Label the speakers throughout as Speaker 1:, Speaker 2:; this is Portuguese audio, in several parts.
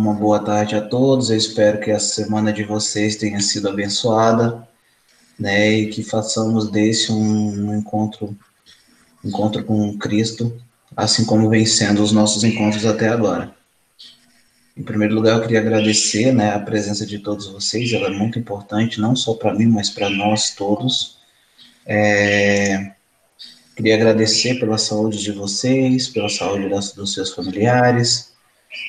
Speaker 1: uma boa tarde a todos. Eu espero que a semana de vocês tenha sido abençoada, né? E que façamos desse um encontro com Cristo, assim como vem sendo os nossos encontros até agora. Em primeiro lugar, eu queria agradecer, né, a presença de todos vocês. Ela é muito importante, não só para mim, mas para nós todos. Queria agradecer pela saúde de vocês, pela saúde dos seus familiares,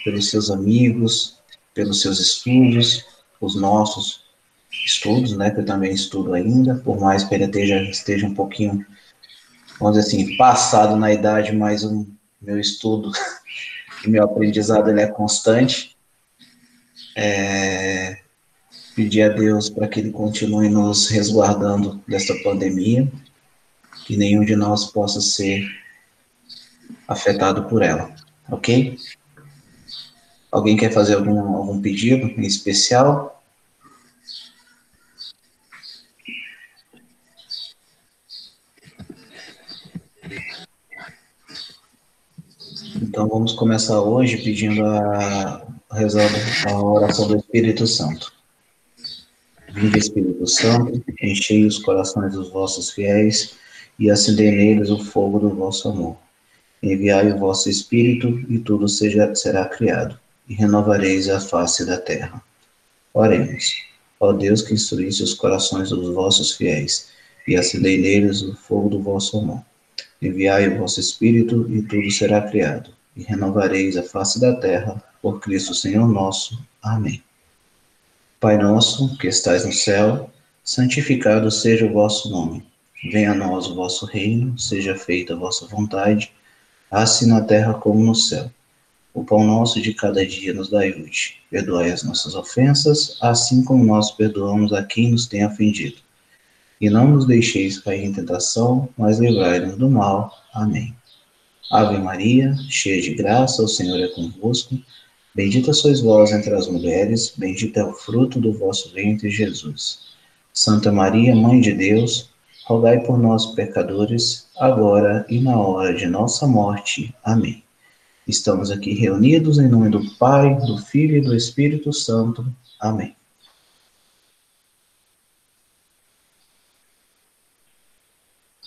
Speaker 1: pelos seus amigos, pelos seus estudos, os nossos estudos, né, que eu também estudo ainda, por mais que ele esteja um pouquinho, vamos dizer assim, passado na idade, mas o meu estudo e meu aprendizado ele é constante. Pedir a Deus para que Ele continue nos resguardando desta pandemia, que nenhum de nós possa ser afetado por ela, ok? Alguém quer fazer algum pedido em especial? Então vamos começar hoje pedindo rezando a oração do Espírito Santo. Vinde, Espírito Santo, enchei os corações dos vossos fiéis e acendei neles o fogo do vosso amor. Enviai o vosso Espírito e tudo será criado, e renovareis a face da terra. Oremos. Ó Deus que instruísse os corações dos vossos fiéis e acendei neles o fogo do vosso amor. Enviai o vosso Espírito e tudo será criado, e renovareis a face da terra, por Cristo Senhor nosso. Amém. Pai nosso, que estais no céu, santificado seja o vosso nome. Venha a nós o vosso reino, seja feita a vossa vontade, assim na terra como no céu. O pão nosso de cada dia nos dai hoje. Perdoai as nossas ofensas, assim como nós perdoamos a quem nos tem ofendido. E não nos deixeis cair em tentação, mas livrai-nos do mal. Amém. Ave Maria, cheia de graça, o Senhor é convosco. Bendita sois vós entre as mulheres, bendito é o fruto do vosso ventre, Jesus. Santa Maria, Mãe de Deus, rogai por nós, pecadores, agora e na hora de nossa morte. Amém. Estamos aqui reunidos em nome do Pai, do Filho e do Espírito Santo. Amém.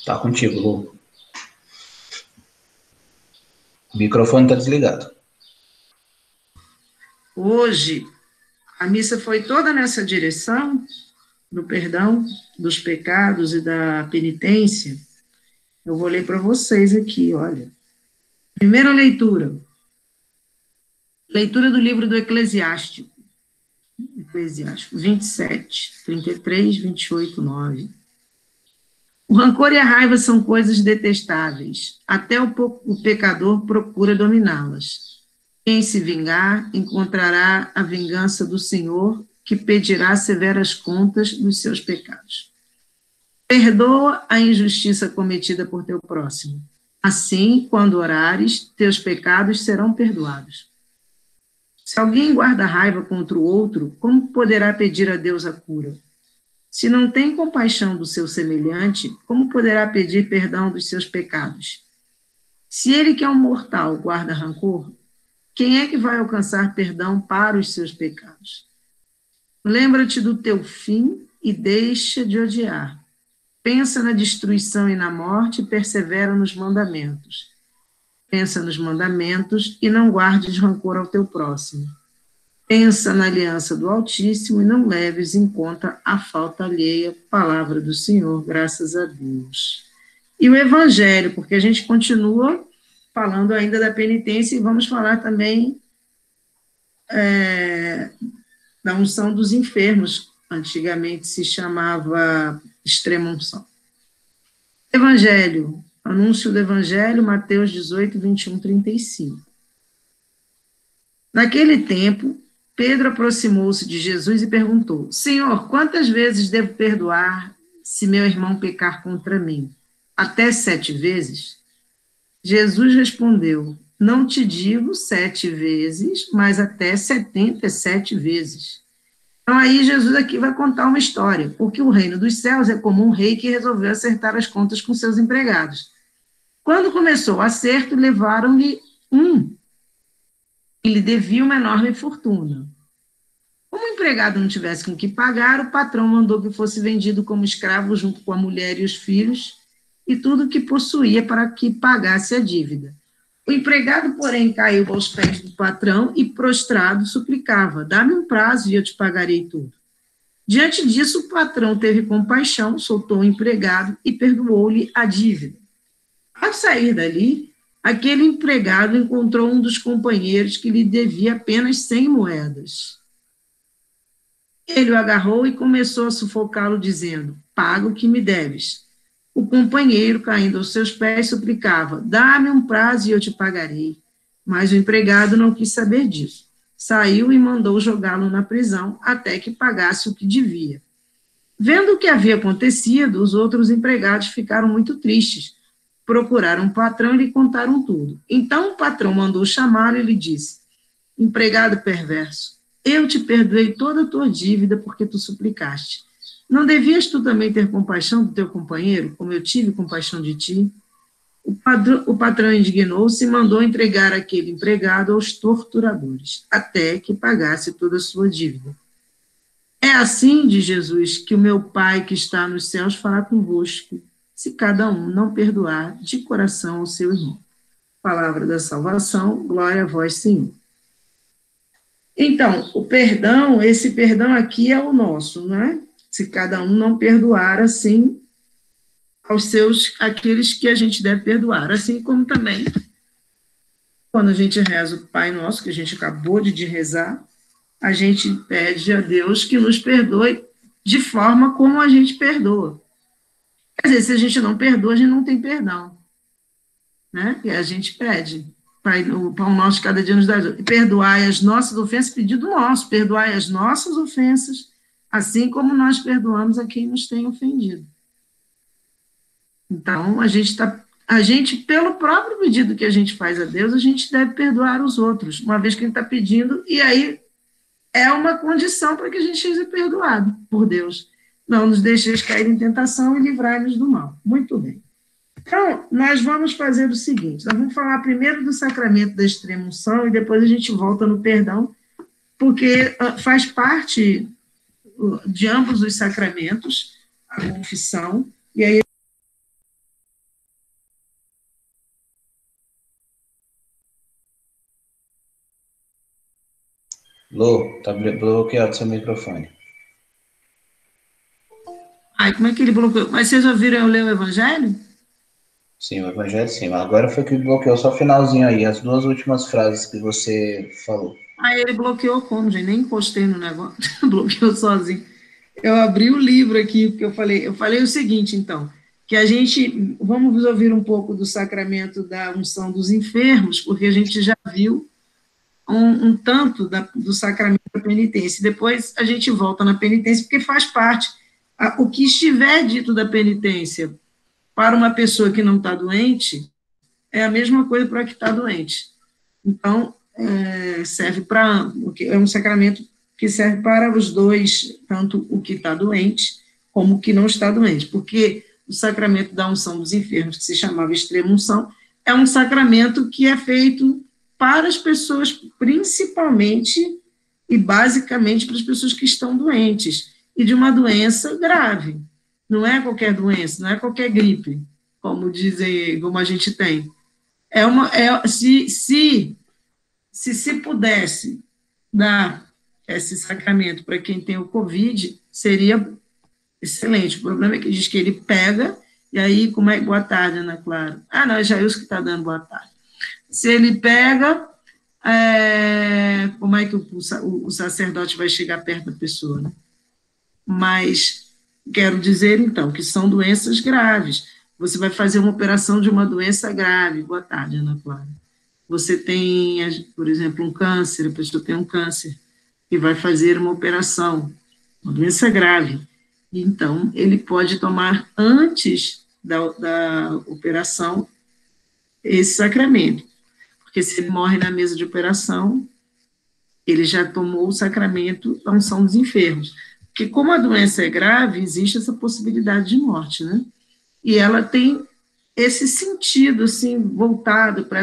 Speaker 1: Tá contigo, Lu. O microfone está desligado.
Speaker 2: Hoje, a missa foi toda nessa direção do perdão dos pecados e da penitência. Eu vou ler para vocês aqui, olha. Primeira leitura. Leitura do livro do Eclesiástico. 27, 33, 28, 9. O rancor e a raiva são coisas detestáveis. Até o pecador procura dominá-las. Quem se vingar encontrará a vingança do Senhor, que pedirá severas contas dos seus pecados. Perdoa a injustiça cometida por teu próximo. Assim, quando orares, teus pecados serão perdoados. Se alguém guarda raiva contra o outro, como poderá pedir a Deus a cura? Se não tem compaixão do seu semelhante, como poderá pedir perdão dos seus pecados? Se ele que é um mortal guarda rancor, quem é que vai alcançar perdão para os seus pecados? Lembra-te do teu fim e deixa de odiar. Pensa na destruição e na morte e persevera nos mandamentos. Pensa nos mandamentos e não guardes rancor ao teu próximo. Pensa na aliança do Altíssimo e não leves em conta a falta alheia. Palavra do Senhor, graças a Deus. E o Evangelho, porque a gente continua falando ainda da penitência e vamos falar também da unção dos enfermos. Antigamente se chamava extrema-unção. Evangelho, anúncio do Evangelho, Mateus 18, 21, 35. Naquele tempo, Pedro aproximou-se de Jesus e perguntou: Senhor, quantas vezes devo perdoar se meu irmão pecar contra mim? Até 7 vezes? Jesus respondeu: Não te digo 7 vezes, mas até 77 vezes. Então aí Jesus aqui vai contar uma história, porque o reino dos céus é como um rei que resolveu acertar as contas com seus empregados. Quando começou o acerto, levaram-lhe um e lhe devia uma enorme fortuna. Como o empregado não tivesse com que pagar, o patrão mandou que fosse vendido como escravo junto com a mulher e os filhos e tudo o que possuía para que pagasse a dívida. O empregado, porém, caiu aos pés do patrão e, prostrado, suplicava: dá-me um prazo e eu te pagarei tudo. Diante disso, o patrão teve compaixão, soltou o empregado e perdoou-lhe a dívida. Ao sair dali, aquele empregado encontrou um dos companheiros que lhe devia apenas 100 moedas. Ele o agarrou e começou a sufocá-lo, dizendo: paga o que me deves. O companheiro, caindo aos seus pés, suplicava: dá-me um prazo e eu te pagarei. Mas o empregado não quis saber disso. Saiu e mandou jogá-lo na prisão até que pagasse o que devia. Vendo o que havia acontecido, os outros empregados ficaram muito tristes. Procuraram o patrão e lhe contaram tudo. Então o patrão mandou chamá-lo e lhe disse: empregado perverso, eu te perdoei toda a tua dívida porque tu suplicaste. Não devias tu também ter compaixão do teu companheiro, como eu tive compaixão de ti? O patrão indignou-se e mandou entregar aquele empregado aos torturadores, até que pagasse toda a sua dívida. É assim, diz Jesus, que o meu Pai que está nos céus fará convosco, se cada um não perdoar de coração ao seu irmão. Palavra da salvação, glória a vós, Senhor. Então, o perdão, esse perdão aqui é o nosso, não é? Se cada um não perdoar assim aqueles que a gente deve perdoar, assim como também quando a gente reza o Pai Nosso, que a gente acabou de rezar, a gente pede a Deus que nos perdoe de forma como a gente perdoa. Quer dizer, se a gente não perdoa, a gente não tem perdão, né? E a gente pede, o pão nosso de cada dia nos dá, e perdoai as nossas ofensas, pedido nosso, perdoai as nossas ofensas, assim como nós perdoamos a quem nos tem ofendido. Então, a gente, pelo próprio pedido que a gente faz a Deus, a gente deve perdoar os outros, uma vez que ele está pedindo, e aí é uma condição para que a gente seja perdoado por Deus. Não nos deixeis cair em tentação e livrai-nos do mal. Muito bem. Então, nós vamos fazer o seguinte, nós vamos falar primeiro do sacramento da extrema-unção e depois a gente volta no perdão, porque faz parte de ambos os sacramentos, a confissão, e aí
Speaker 1: Lô, tá bloqueado seu microfone.
Speaker 2: Ai, como é que ele bloqueou? Mas vocês ouviram eu ler o Evangelho?
Speaker 1: Sim, o Evangelho sim. Agora foi que bloqueou só o finalzinho aí, as duas últimas frases que você falou.
Speaker 2: Aí ele bloqueou como, gente? Nem encostei no negócio, bloqueou sozinho. Eu abri o livro aqui, porque eu falei o seguinte, então, que a gente, vamos ouvir um pouco do sacramento da unção dos enfermos, porque a gente já viu um tanto do sacramento da penitência. Depois a gente volta na penitência, porque faz parte. O que estiver dito da penitência para uma pessoa que não está doente, é a mesma coisa para a que está doente. Então, serve para... É um sacramento que serve para os dois, tanto o que está doente, como o que não está doente, porque o sacramento da unção dos enfermos, que se chamava extrema-unção, é um sacramento que é feito para as pessoas, principalmente e basicamente para as pessoas que estão doentes, e de uma doença grave. Não é qualquer doença, não é qualquer gripe, como dizem, como a gente tem. Se pudesse dar esse sacramento para quem tem o Covid, seria excelente. O problema é que diz que ele pega, e aí, como é? Boa tarde, Ana Clara. Ah, não, é Jailson que está dando boa tarde. Se ele pega, como é que o sacerdote vai chegar perto da pessoa, né? Mas quero dizer, então, que são doenças graves. Você vai fazer uma operação de uma doença grave. Boa tarde, Ana Clara. Você tem, por exemplo, um câncer, a pessoa tem um câncer, e vai fazer uma operação, uma doença grave. Então, ele pode tomar, antes da operação, esse sacramento. Porque se ele morre na mesa de operação, ele já tomou o sacramento da unção dos enfermos. Porque como a doença é grave, existe essa possibilidade de morte, né? E ela tem esse sentido, assim, voltado para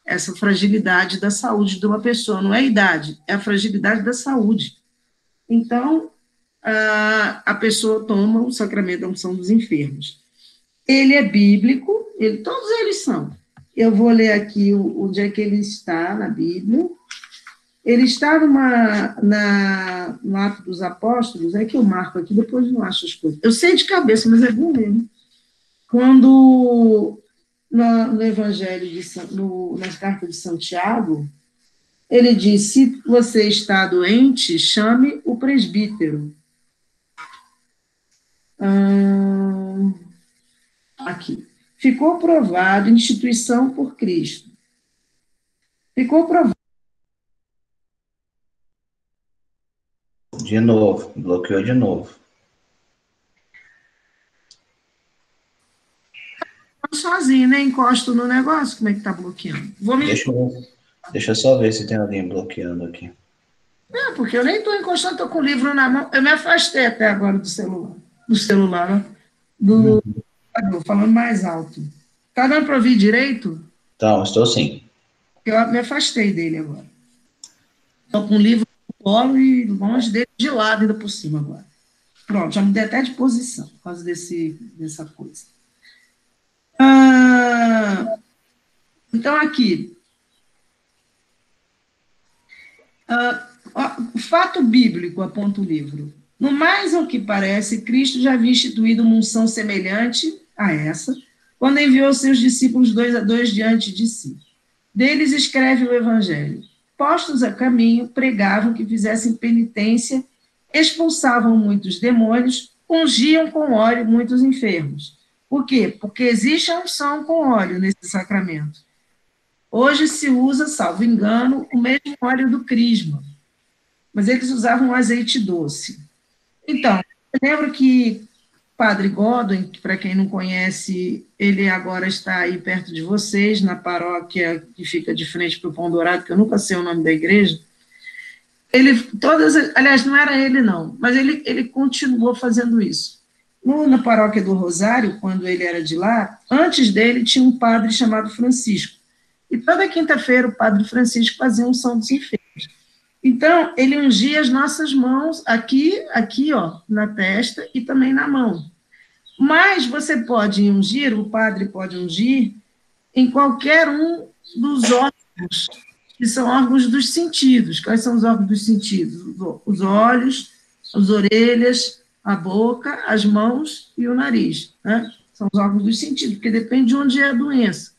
Speaker 2: essa fragilidade da saúde de uma pessoa, não é a idade, é a fragilidade da saúde. Então, a pessoa toma o sacramento da unção dos enfermos. Ele é bíblico, todos eles são. Eu vou ler aqui onde é que ele está na Bíblia. Ele está no Ato dos Apóstolos, é que eu marco aqui, depois não acho as coisas. Eu sei de cabeça, mas é bom mesmo. Quando, no Evangelho, nas cartas de Santiago, ele diz, se você está doente, chame o presbítero. Aqui. Ficou provado, instituição por Cristo. Ficou provado.
Speaker 1: De novo, bloqueou de novo.
Speaker 2: Sozinho, né? Encosto no negócio, como é que tá bloqueando?
Speaker 1: Deixa eu só ver se tem alguém bloqueando aqui.
Speaker 2: Não, porque eu nem estou encostando, estou com o livro na mão. Eu me afastei até agora do celular. Falando mais alto. Tá dando para ouvir direito?
Speaker 1: Então, estou sim.
Speaker 2: Eu me afastei dele agora. Estou com o livro no colo e longe dele, de lado ainda por cima agora. Pronto, já mudei até de posição por causa dessa coisa. Então, aqui. O fato bíblico, aponta o livro. No mais ao que parece, Cristo já havia instituído uma unção semelhante a essa, quando enviou seus discípulos 2 a 2 diante de si. Deles escreve o Evangelho. Postos a caminho, pregavam que fizessem penitência, expulsavam muitos demônios, ungiam com óleo muitos enfermos. Por quê? Porque existe a unção com óleo nesse sacramento. Hoje se usa, salvo engano, o mesmo óleo do crisma, mas eles usavam azeite doce. Então, eu lembro que Padre Godwin, que para quem não conhece, ele agora está aí perto de vocês, na paróquia que fica de frente para o Pão Dourado, que eu nunca sei o nome da igreja. Aliás, não era ele não, mas ele continuou fazendo isso. Na paróquia do Rosário, quando ele era de lá, antes dele tinha um padre chamado Francisco. E toda quinta-feira o padre Francisco fazia unção dos enfermos. Então, ele ungia as nossas mãos aqui, ó, na testa e também na mão. Mas você pode ungir, o padre pode ungir em qualquer um dos órgãos, que são órgãos dos sentidos. Quais são os órgãos dos sentidos? Os olhos, as orelhas, a boca, as mãos e o nariz, né? São os órgãos dos sentidos, porque depende de onde é a doença.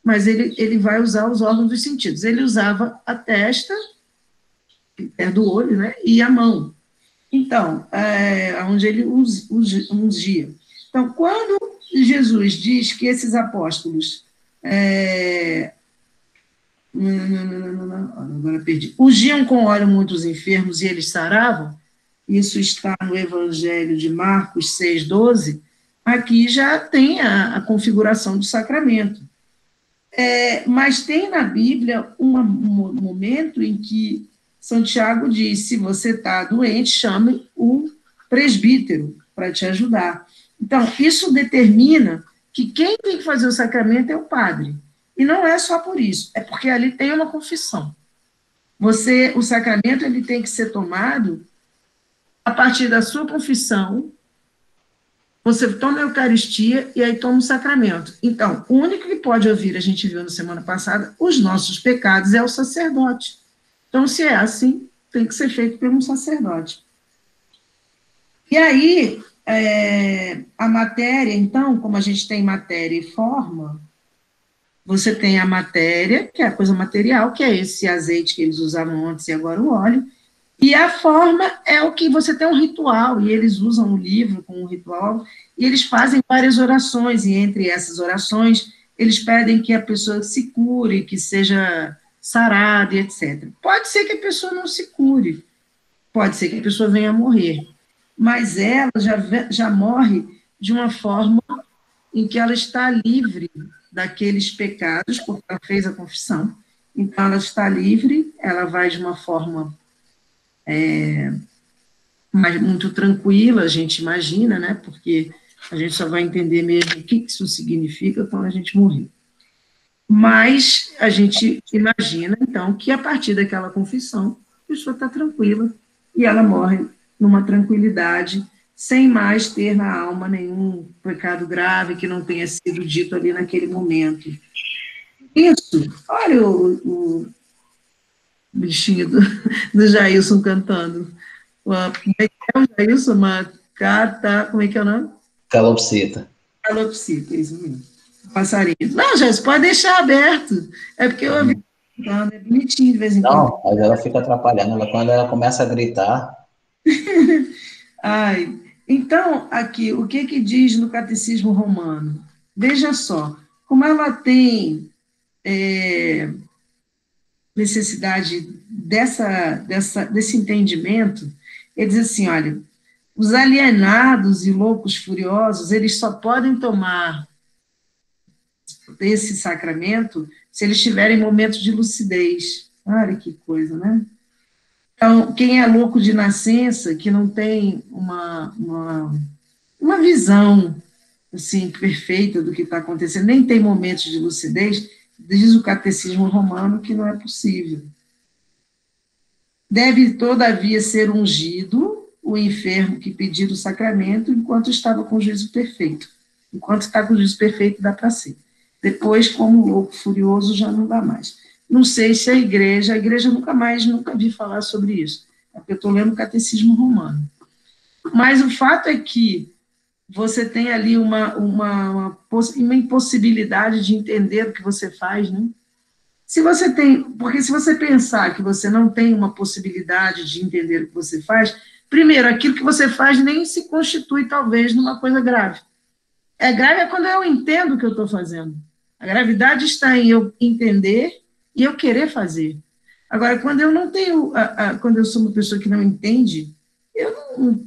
Speaker 2: Mas ele vai usar os órgãos dos sentidos. Ele usava a testa, perto do olho, né, e a mão. Então, onde ele ungia. Então, quando Jesus diz que esses apóstolos agora perdi, ungiam com óleo muitos enfermos e eles saravam, isso está no Evangelho de Marcos 6,12, aqui já tem a configuração do sacramento. Mas tem na Bíblia um momento em que Santiago diz, se você está doente, chame o presbítero para te ajudar. Então, isso determina que quem tem que fazer o sacramento é o padre. E não é só por isso, é porque ali tem uma confissão. O sacramento ele tem que ser tomado a partir da sua confissão. Você toma a Eucaristia e aí toma o sacramento. Então, o único que pode ouvir, a gente viu na semana passada, os nossos pecados é o sacerdote. Então, se é assim, tem que ser feito por um sacerdote. E aí, a matéria, então, como a gente tem matéria e forma, você tem a matéria, que é a coisa material, que é esse azeite que eles usavam antes e agora o óleo, e a forma é o que você tem um ritual, e eles usam o livro com um ritual, e eles fazem várias orações, e entre essas orações, eles pedem que a pessoa se cure, que seja sarada, etc. Pode ser que a pessoa não se cure, pode ser que a pessoa venha a morrer, mas ela já morre de uma forma em que ela está livre daqueles pecados, porque ela fez a confissão, então ela está livre, ela vai de uma forma mas muito tranquila, a gente imagina, né? Porque a gente só vai entender mesmo o que isso significa quando a gente morrer. Mas a gente imagina, então, que a partir daquela confissão, a pessoa está tranquila e ela morre numa tranquilidade, sem mais ter na alma nenhum pecado grave que não tenha sido dito ali naquele momento. Isso, olha o bichinho do Jailson cantando. Como é que é o Jailson? Como é que é o nome?
Speaker 1: Calopsita.
Speaker 2: Calopsita, isso mesmo. Passarinho. Não, Jailson, pode deixar aberto. É porque eu ouvi cantando, é bonitinho de vez em quando.
Speaker 1: Não, mas ela fica atrapalhando. Quando ela começa a gritar.
Speaker 2: Ai, então, aqui, o que que diz no Catecismo Romano? Veja só, como ela tem necessidade desse entendimento, ele diz assim, olha, os alienados e loucos furiosos, eles só podem tomar esse sacramento se eles tiverem momentos de lucidez. Olha que coisa, né? Então, quem é louco de nascença, que não tem uma visão assim, perfeita do que está acontecendo, nem tem momentos de lucidez, diz o Catecismo Romano que não é possível. Deve, todavia, ser ungido o enfermo que pedir o sacramento enquanto estava com juízo perfeito. Enquanto está com juízo perfeito, dá para ser. Depois, como louco furioso, já não dá mais. Não sei se a igreja nunca vi falar sobre isso, é porque eu estou lendo o Catecismo Romano. Mas o fato é que você tem ali uma impossibilidade de entender o que você faz, né? Porque se você pensar que você não tem uma possibilidade de entender o que você faz, primeiro, aquilo que você faz nem se constitui, talvez, numa coisa grave. Grave é quando eu entendo o que eu estou fazendo. A gravidade está em eu entender e eu querer fazer. Agora, quando eu não tenho, quando eu sou uma pessoa que não entende,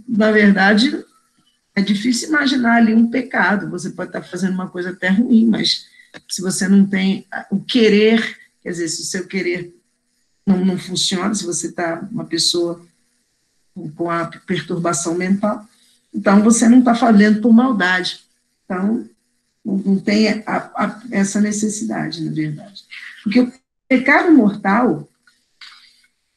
Speaker 2: na verdade, é difícil imaginar ali um pecado. Você pode estar fazendo uma coisa até ruim, mas se você não tem o querer, quer dizer, se o seu querer não funciona, se você está uma pessoa com a perturbação mental, então você não está fazendo por maldade. Então, não tem essa necessidade, na verdade. Porque o pecado mortal,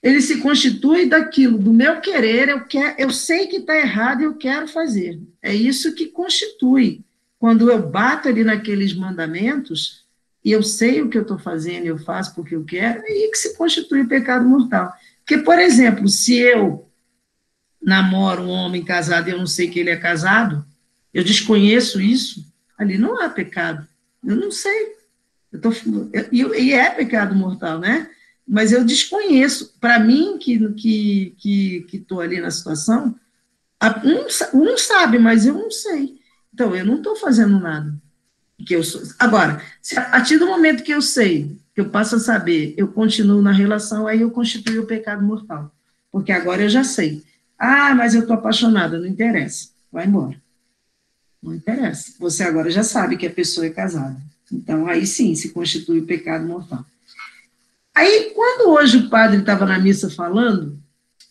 Speaker 2: ele se constitui daquilo, do meu querer, eu sei que está errado e eu quero fazer. É isso que constitui. Quando eu bato ali naqueles mandamentos, e eu sei o que eu estou fazendo, eu faço porque eu quero, é aí que se constitui o pecado mortal. Porque, por exemplo, se eu namoro um homem casado e eu não sei que ele é casado, eu desconheço isso, ali não há pecado. Eu não sei. E é pecado mortal, né? Mas eu desconheço. Para mim, que estou ali na situação, um sabe, mas eu não sei. Então, eu não estou fazendo nada. Agora, se a partir do momento que eu sei, que eu passo a saber, eu continuo na relação, aí eu constituo o pecado mortal. Porque agora eu já sei. Ah, mas eu estou apaixonada, não interessa. Vai embora. Não interessa. Você agora já sabe que a pessoa é casada. Então, aí sim se constitui o pecado mortal. Aí, quando hoje o padre estava na missa falando,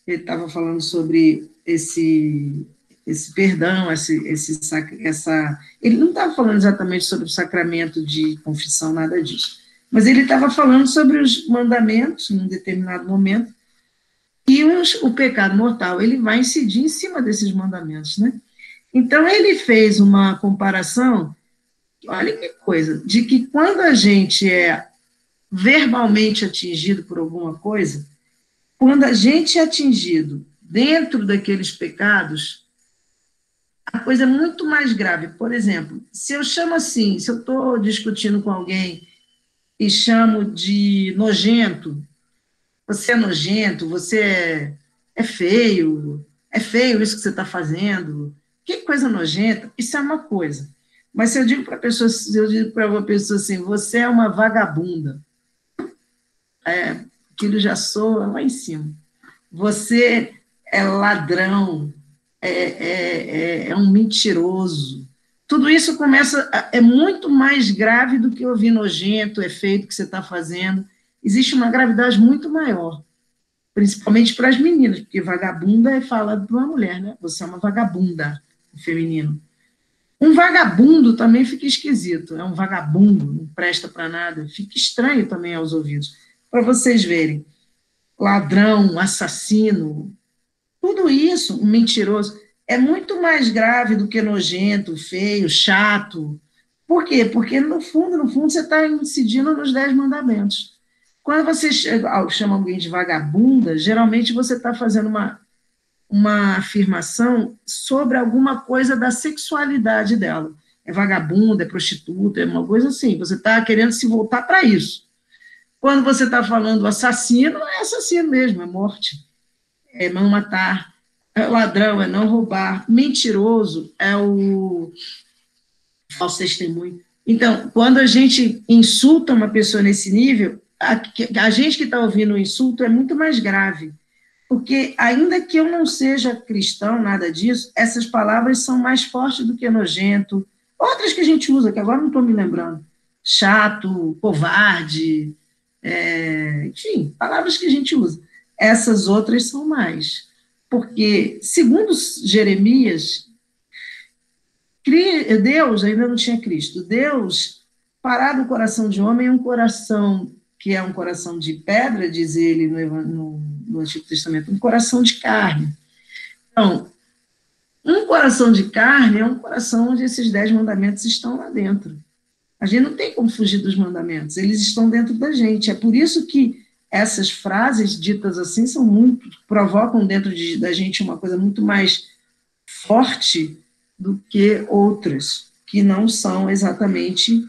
Speaker 2: ele estava falando sobre esse perdão, ele não estava falando exatamente sobre o sacramento de confissão, nada disso, mas ele estava falando sobre os mandamentos, num determinado momento, e o pecado mortal, ele vai incidir em cima desses mandamentos, né? Então, ele fez uma comparação, olha que coisa, de que quando a gente é verbalmente atingido por alguma coisa, quando a gente é atingido dentro daqueles pecados, a coisa é muito mais grave. Por exemplo, se eu chamo assim, se eu estou discutindo com alguém e chamo de nojento, você é nojento, é feio isso que você está fazendo, que coisa nojenta, isso é uma coisa. Mas se eu digo para uma pessoa assim, você é uma vagabunda, aquilo já soa lá em cima. Você é ladrão, é um mentiroso. Tudo isso é muito mais grave do que ouvir nojento, é feio o que você está fazendo. Existe uma gravidade muito maior, principalmente para as meninas, porque vagabunda é falado para uma mulher, né? Você é uma vagabunda, feminino. Um vagabundo também fica esquisito, é um vagabundo, não presta para nada, fica estranho também aos ouvidos. Para vocês verem, ladrão, assassino, tudo isso, um mentiroso, é muito mais grave do que nojento, feio, chato. Por quê? Porque, no fundo, você está incidindo nos 10 mandamentos. Quando você chama alguém de vagabunda, geralmente você está fazendo uma afirmação sobre alguma coisa da sexualidade dela. É vagabunda, é prostituta, é uma coisa assim. Você está querendo se voltar para isso. Quando você está falando assassino, é assassino mesmo, é morte. É não matar. É ladrão, é não roubar. Mentiroso é o falso testemunho. Então, quando a gente insulta uma pessoa nesse nível, a gente que está ouvindo o insulto é muito mais grave. Porque, ainda que eu não seja cristão, nada disso, essas palavras são mais fortes do que nojento. Outras que a gente usa, que agora não estou me lembrando. Chato, covarde, enfim, palavras que a gente usa. Essas outras são mais. Porque, segundo Jeremias, Deus ainda não tinha Cristo. Deus, parado o coração de homem, é um coração que é um coração de pedra, diz ele no Antigo Testamento, um coração de carne. Então, um coração de carne é um coração onde esses 10 mandamentos estão lá dentro. A gente não tem como fugir dos mandamentos, eles estão dentro da gente. É por isso que essas frases ditas assim provocam dentro da gente uma coisa muito mais forte do que outras, que não são exatamente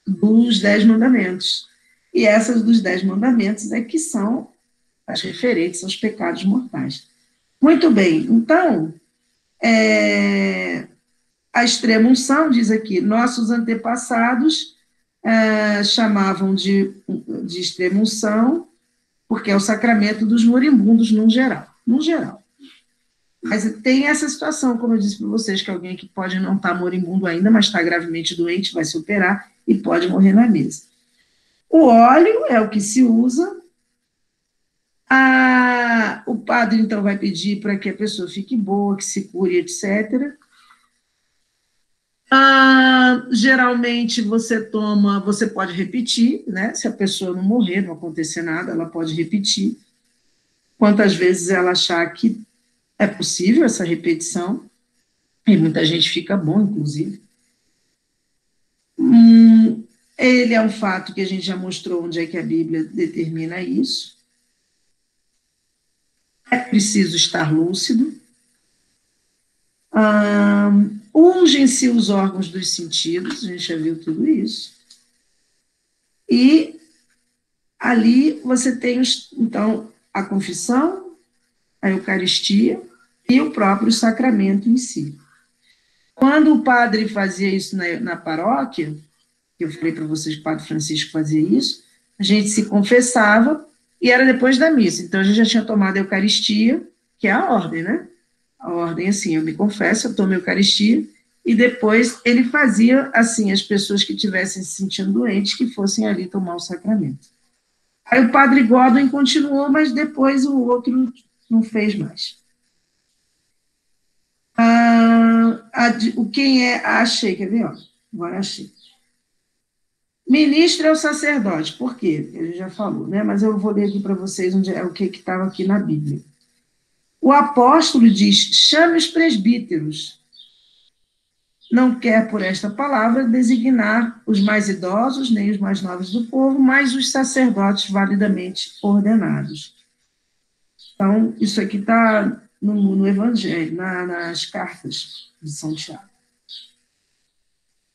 Speaker 2: dos 10 mandamentos. E essas dos 10 mandamentos é que são as referentes aos pecados mortais. Muito bem, então, a extrema unção, diz aqui, nossos antepassados chamavam de extrema unção, porque é o sacramento dos moribundos, num geral. Mas tem essa situação, como eu disse para vocês, que alguém que pode não estar moribundo ainda, mas está gravemente doente, vai se operar e pode morrer na mesa. O óleo é o que se usa. O padre, então, vai pedir para que a pessoa fique boa, que se cure, etc. Geralmente, você pode repetir, né? Se a pessoa não morrer, não acontecer nada, ela pode repetir. Quantas vezes ela achar que é possível essa repetição, e muita gente fica bom, inclusive. Ele é um fato que a gente já mostrou onde é que a Bíblia determina isso. É preciso estar lúcido. Ungem-se os órgãos dos sentidos, a gente já viu tudo isso. E ali você tem, então, a confissão, a Eucaristia e o próprio sacramento em si. Quando o padre fazia isso na paróquia, que eu falei para vocês que o Padre Francisco fazia isso, a gente se confessava e era depois da missa. Então, a gente já tinha tomado a Eucaristia, que é a ordem, né? A ordem, assim, eu me confesso, eu tomo a Eucaristia, e depois ele fazia, assim, as pessoas que estivessem se sentindo doentes, que fossem ali tomar o sacramento. Aí o Padre Godwin continuou, mas depois o outro não fez mais. Achei, quer ver? Agora achei. Ministro é o sacerdote. Por quê? A gente já falou, né? Mas eu vou ler aqui para vocês o que estava aqui na Bíblia. O apóstolo diz, chame os presbíteros. Não quer, por esta palavra, designar os mais idosos, nem os mais novos do povo, mas os sacerdotes validamente ordenados. Então, isso aqui está no Evangelho, nas cartas de São Tiago.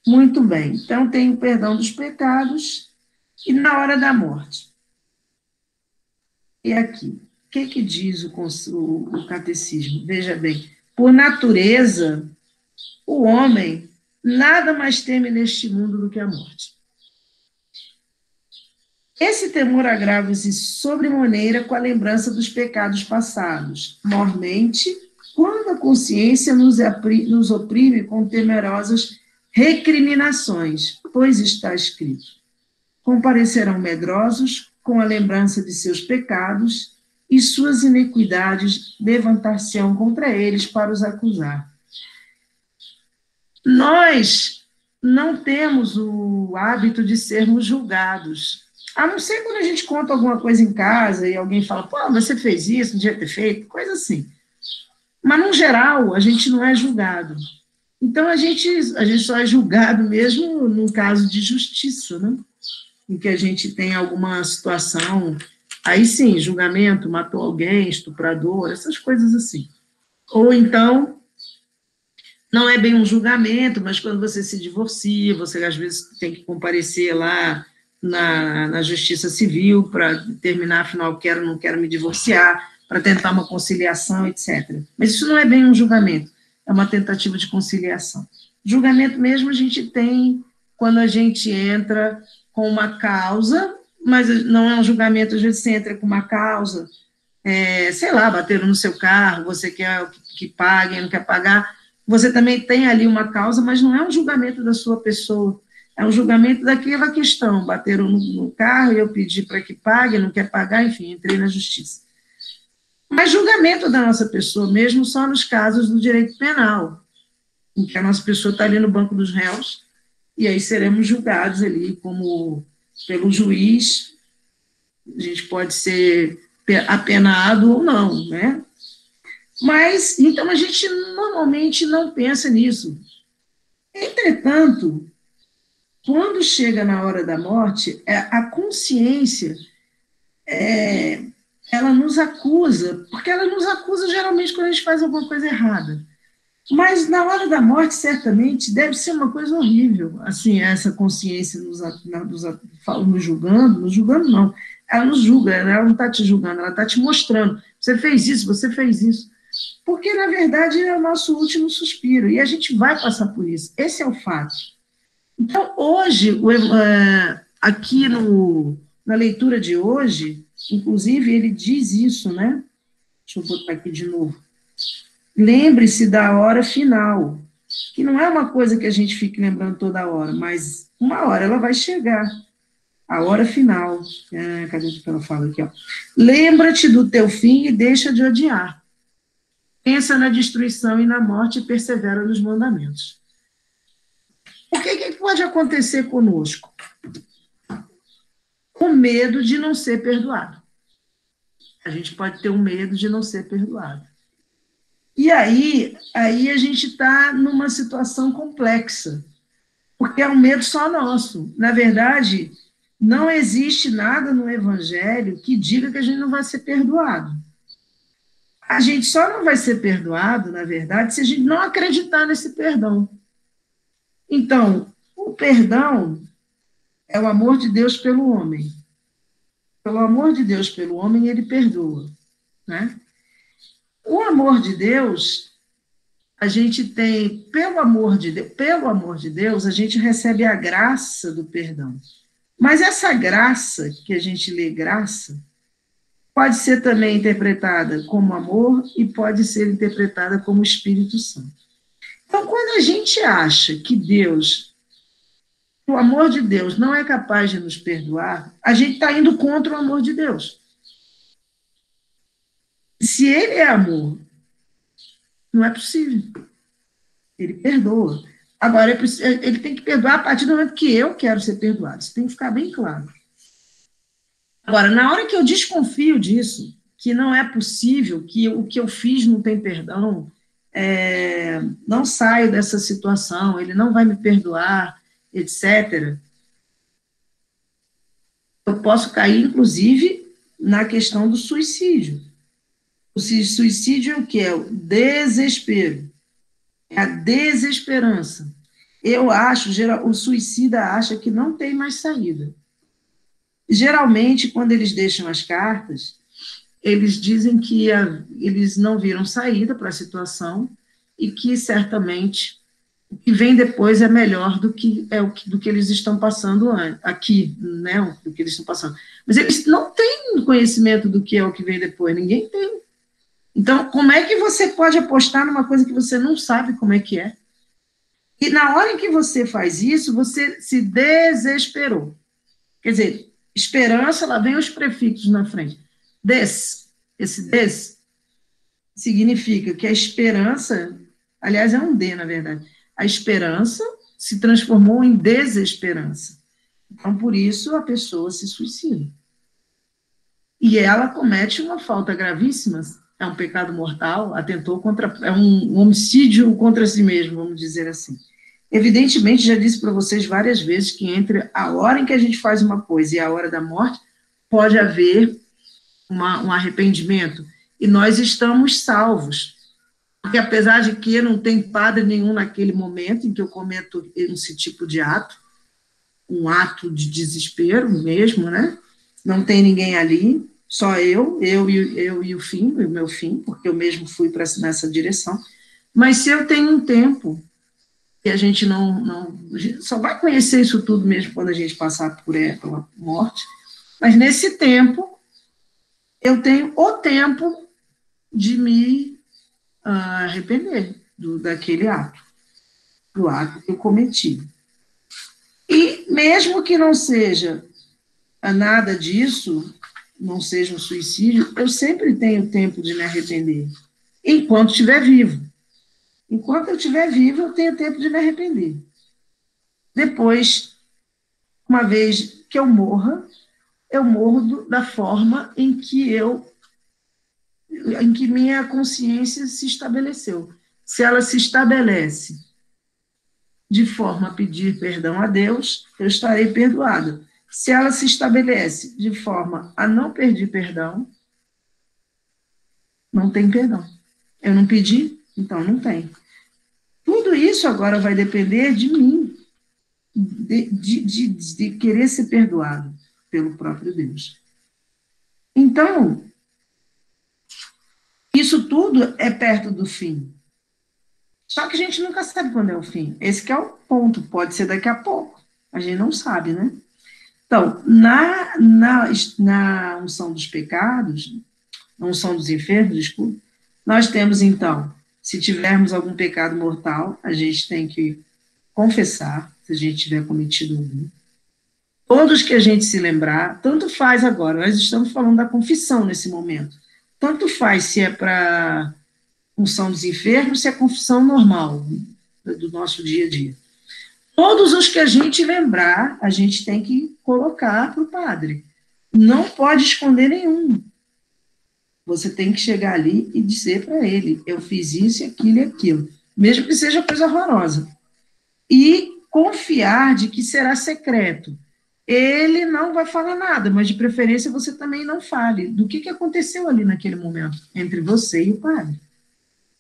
Speaker 2: Muito bem, então tem o perdão dos pecados e na hora da morte. E aqui, o que diz o catecismo? Veja bem, por natureza, o homem nada mais teme neste mundo do que a morte. Esse temor agrava-se sobremaneira com a lembrança dos pecados passados, mormente, quando a consciência nos oprime com temerosas recriminações, pois está escrito: comparecerão medrosos com a lembrança de seus pecados e suas iniquidades levantar-se-ão contra eles para os acusar. Nós não temos o hábito de sermos julgados. A não ser quando a gente conta alguma coisa em casa e alguém fala, pô, você fez isso, não devia ter feito, coisa assim. Mas, no geral, a gente não é julgado. Então, a gente só é julgado mesmo no caso de justiça, né? Em que a gente tem alguma situação, aí sim, julgamento, matou alguém, estuprador, essas coisas assim. Ou então, não é bem um julgamento, mas quando você se divorcia, você às vezes tem que comparecer lá na justiça civil para determinar, afinal, quero ou não quero me divorciar, para tentar uma conciliação, etc. Mas isso não é bem um julgamento, é uma tentativa de conciliação. Julgamento mesmo a gente tem quando a gente entra com uma causa, mas não é um julgamento, às vezes você entra com uma causa, sei lá, bateram no seu carro, você quer que pague, não quer pagar, você também tem ali uma causa, mas não é um julgamento da sua pessoa, é um julgamento daquela questão, bateram no carro e eu pedi para que pague, não quer pagar, enfim, entrei na justiça. Mas julgamento da nossa pessoa mesmo só nos casos do direito penal, em que a nossa pessoa está ali no banco dos réus, e aí seremos julgados ali como pelo juiz, a gente pode ser apenado ou não, né? Mas, então, a gente normalmente não pensa nisso. Entretanto, quando chega na hora da morte, a consciência, ela nos acusa, porque ela nos acusa geralmente quando a gente faz alguma coisa errada. Mas na hora da morte, certamente, deve ser uma coisa horrível, assim, essa consciência nos julgando não, ela nos julga, ela não está te julgando, ela está te mostrando, você fez isso, porque, na verdade, é o nosso último suspiro, e a gente vai passar por isso, esse é o fato. Então, hoje, aqui na leitura de hoje, inclusive, ele diz isso, né? Deixa eu botar aqui de novo. Lembre-se da hora final, que não é uma coisa que a gente fique lembrando toda hora, mas uma hora ela vai chegar, a hora final. Cadê o que ela fala aqui? Ó? Lembra-te do teu fim e deixa de odiar. Pensa na destruição e na morte e persevera nos mandamentos. O que pode acontecer conosco? O medo de não ser perdoado. A gente pode ter um medo de não ser perdoado. E aí a gente está numa situação complexa, porque é um medo só nosso. Na verdade, não existe nada no Evangelho que diga que a gente não vai ser perdoado. A gente só não vai ser perdoado, na verdade, se a gente não acreditar nesse perdão. Então, o perdão é o amor de Deus pelo homem. Pelo amor de Deus pelo homem, ele perdoa, né? O amor de Deus, a gente tem, pelo amor de Deus, a gente recebe a graça do perdão. Mas essa graça, que a gente lê graça, pode ser também interpretada como amor e pode ser interpretada como Espírito Santo. Então, quando a gente acha que o amor de Deus não é capaz de nos perdoar, a gente está indo contra o amor de Deus. Se ele é amor, não é possível. Ele perdoa. Agora, ele tem que perdoar a partir do momento que eu quero ser perdoado. Isso tem que ficar bem claro. Agora, na hora que eu desconfio disso, que não é possível, que o que eu fiz não tem perdão, não saio dessa situação, ele não vai me perdoar, etc., eu posso cair, inclusive, na questão do suicídio. O suicídio é o que? É o desespero. É a desesperança. Eu acho, o suicida acha que não tem mais saída. Geralmente, quando eles deixam as cartas, eles dizem que eles não viram saída para a situação e que, certamente, o que vem depois é melhor do que eles estão passando aqui, né? Do que eles estão passando. Mas eles não têm conhecimento do que é o que vem depois, ninguém tem. Então, como é que você pode apostar numa coisa que você não sabe como é que é? E na hora em que você faz isso, você se desesperou. Quer dizer, esperança, lá vem os prefixos na frente. Esse des significa que a esperança, aliás, é um D, na verdade, a esperança se transformou em desesperança. Então, por isso, a pessoa se suicida. E ela comete uma falta gravíssima, é um pecado mortal, atentou contra, é um homicídio contra si mesmo, vamos dizer assim. Evidentemente, já disse para vocês várias vezes que entre a hora em que a gente faz uma coisa e a hora da morte, pode haver um arrependimento, e nós estamos salvos, porque apesar de que não tem padre nenhum naquele momento em que eu cometo esse tipo de ato, um ato de desespero mesmo, né? Não tem ninguém ali, só eu e o fim, o meu fim, porque eu mesmo fui nessa direção. Mas se eu tenho um tempo, que a gente a gente só vai conhecer isso tudo mesmo quando a gente passar pela morte, mas nesse tempo, eu tenho o tempo de me arrepender daquele ato, do ato que eu cometi. E mesmo que não seja nada disso, não seja um suicídio, eu sempre tenho tempo de me arrepender, enquanto estiver vivo. Enquanto eu estiver vivo, eu tenho tempo de me arrepender. Depois, uma vez que eu morro da forma em que minha consciência se estabeleceu. Se ela se estabelece de forma a pedir perdão a Deus, eu estarei perdoada. Se ela se estabelece de forma a não pedir perdão, não tem perdão. Eu não pedi, então não tem. Tudo isso agora vai depender de mim, de querer ser perdoado pelo próprio Deus. Então, isso tudo é perto do fim. Só que a gente nunca sabe quando é o fim. Esse que é o ponto. Pode ser daqui a pouco. A gente não sabe, né? Então, na unção dos pecados, na unção dos enfermos, desculpa, nós temos, então, se tivermos algum pecado mortal, a gente tem que confessar, se a gente tiver cometido algum. Todos que a gente se lembrar, tanto faz agora, nós estamos falando da confissão nesse momento. Tanto faz se é para unção dos enfermos, se é confissão normal, do nosso dia a dia. Todos os que a gente lembrar, a gente tem que colocar para o padre. Não pode esconder nenhum. Você tem que chegar ali e dizer para ele, eu fiz isso, aquilo e aquilo, mesmo que seja coisa horrorosa. E confiar de que será secreto. Ele não vai falar nada, mas de preferência você também não fale do que aconteceu ali naquele momento, entre você e o padre.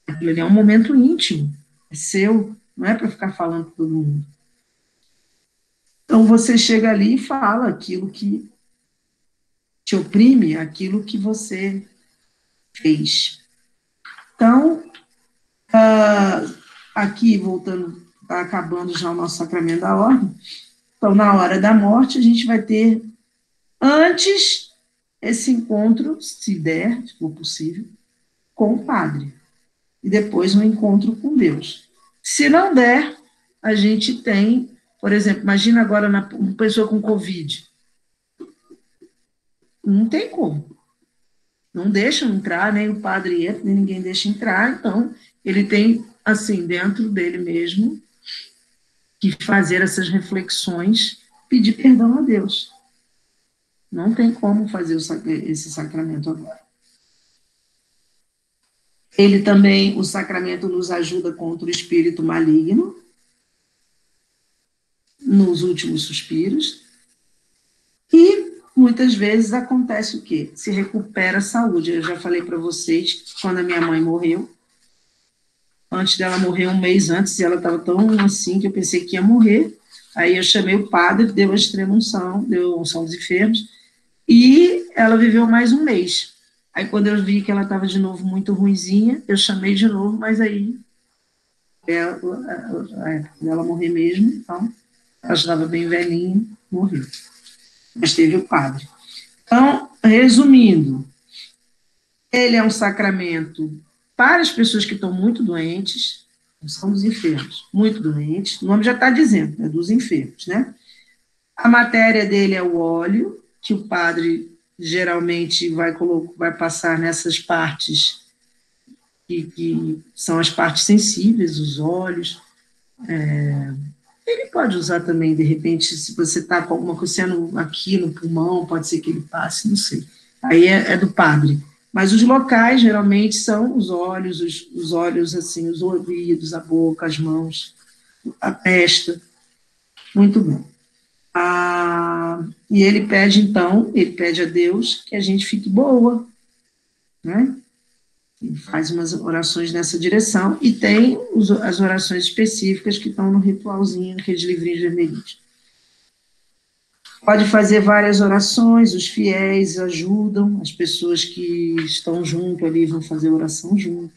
Speaker 2: Aquilo ali é um momento íntimo, é seu, não é para ficar falando para todo mundo. Então, você chega ali e fala aquilo que te oprime, aquilo que você fez. Então, aqui, voltando, está acabando já o nosso sacramento da ordem. Então, na hora da morte, a gente vai ter, antes, esse encontro, se der, se for possível, com o padre. E depois um encontro com Deus. Se não der, a gente tem, por exemplo, imagina agora uma pessoa com Covid. Não tem como. Não deixam entrar, nem o padre entra, nem ninguém deixa entrar, então ele tem, assim, dentro dele mesmo, que fazer essas reflexões, pedir perdão a Deus. Não tem como fazer esse sacramento agora. Ele também, o sacramento nos ajuda contra o espírito maligno, nos últimos suspiros, e muitas vezes acontece o quê? Se recupera a saúde. Eu já falei para vocês que quando a minha mãe morreu, antes dela morrer, um mês antes, e ela estava tão assim que eu pensei que ia morrer, aí eu chamei o padre, deu a extrema unção, deu a unção dos enfermos, e ela viveu mais um mês. Aí quando eu vi que ela estava de novo muito ruinzinha, eu chamei de novo, mas aí ela morrer mesmo, então ela estava bem velhinha, morreu. Mas teve o padre. Então, resumindo, ele é um sacramento para as pessoas que estão muito doentes, são dos enfermos, muito doentes, o nome já está dizendo, é dos enfermos, né? A matéria dele é o óleo, que o padre geralmente vai passar nessas partes que são as partes sensíveis, os olhos, Ele pode usar também, de repente, se você está com alguma coisa aqui no pulmão, pode ser que ele passe, não sei. Aí é do padre. Mas os locais, geralmente, são os olhos, os olhos, assim, os ouvidos, a boca, as mãos, a testa. Muito bom. E ele pede, então, ele pede a Deus que a gente fique boa, né? Ele faz umas orações nessa direção e tem as orações específicas que estão no ritualzinho, aqueles livrinhos vermelhinhos. Pode fazer várias orações, os fiéis ajudam, as pessoas que estão junto ali vão fazer oração junto.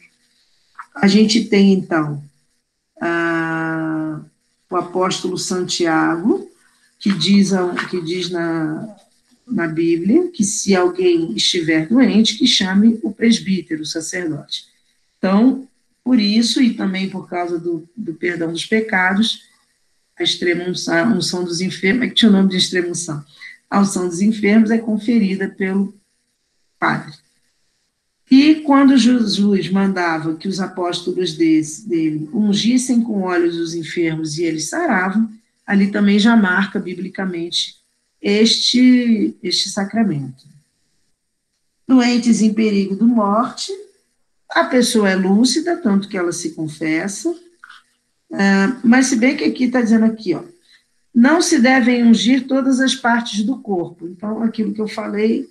Speaker 2: A gente tem, então, o apóstolo Santiago, que diz na Bíblia que se alguém estiver doente, que chame o presbítero, o sacerdote. Então, por isso, e também por causa do perdão dos pecados, a extrema unção dos enfermos, que tinha o nome de extrema unção, a unção dos enfermos é conferida pelo padre. E quando Jesus mandava que os apóstolos dele ungissem com óleos os enfermos e eles saravam, ali também já marca biblicamente este sacramento. Doentes em perigo de morte, a pessoa é lúcida, tanto que ela se confessa, mas se bem que aqui está dizendo aqui, ó, não se devem ungir todas as partes do corpo. Então, aquilo que eu falei,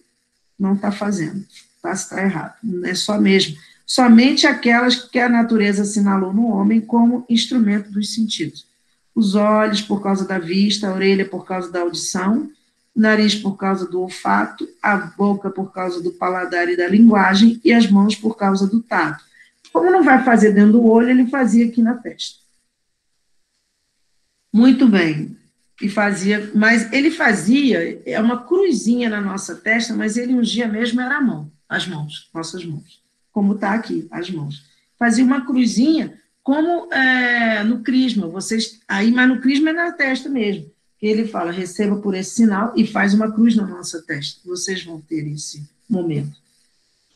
Speaker 2: não está fazendo, está errado, não é só mesmo. Somente aquelas que a natureza assinalou no homem como instrumento dos sentidos. Os olhos por causa da vista, a orelha por causa da audição, o nariz por causa do olfato, a boca por causa do paladar e da linguagem, e as mãos por causa do tato. Como não vai fazer dentro do olho, ele fazia aqui na testa. Muito bem. Mas ele fazia uma cruzinha na nossa testa, mas ele ungia mesmo era as mãos, nossas mãos, como está aqui, as mãos. Fazia uma cruzinha, como no crisma, mas no crisma é na testa mesmo, que ele fala, receba por esse sinal e faz uma cruz na nossa testa, vocês vão ter esse momento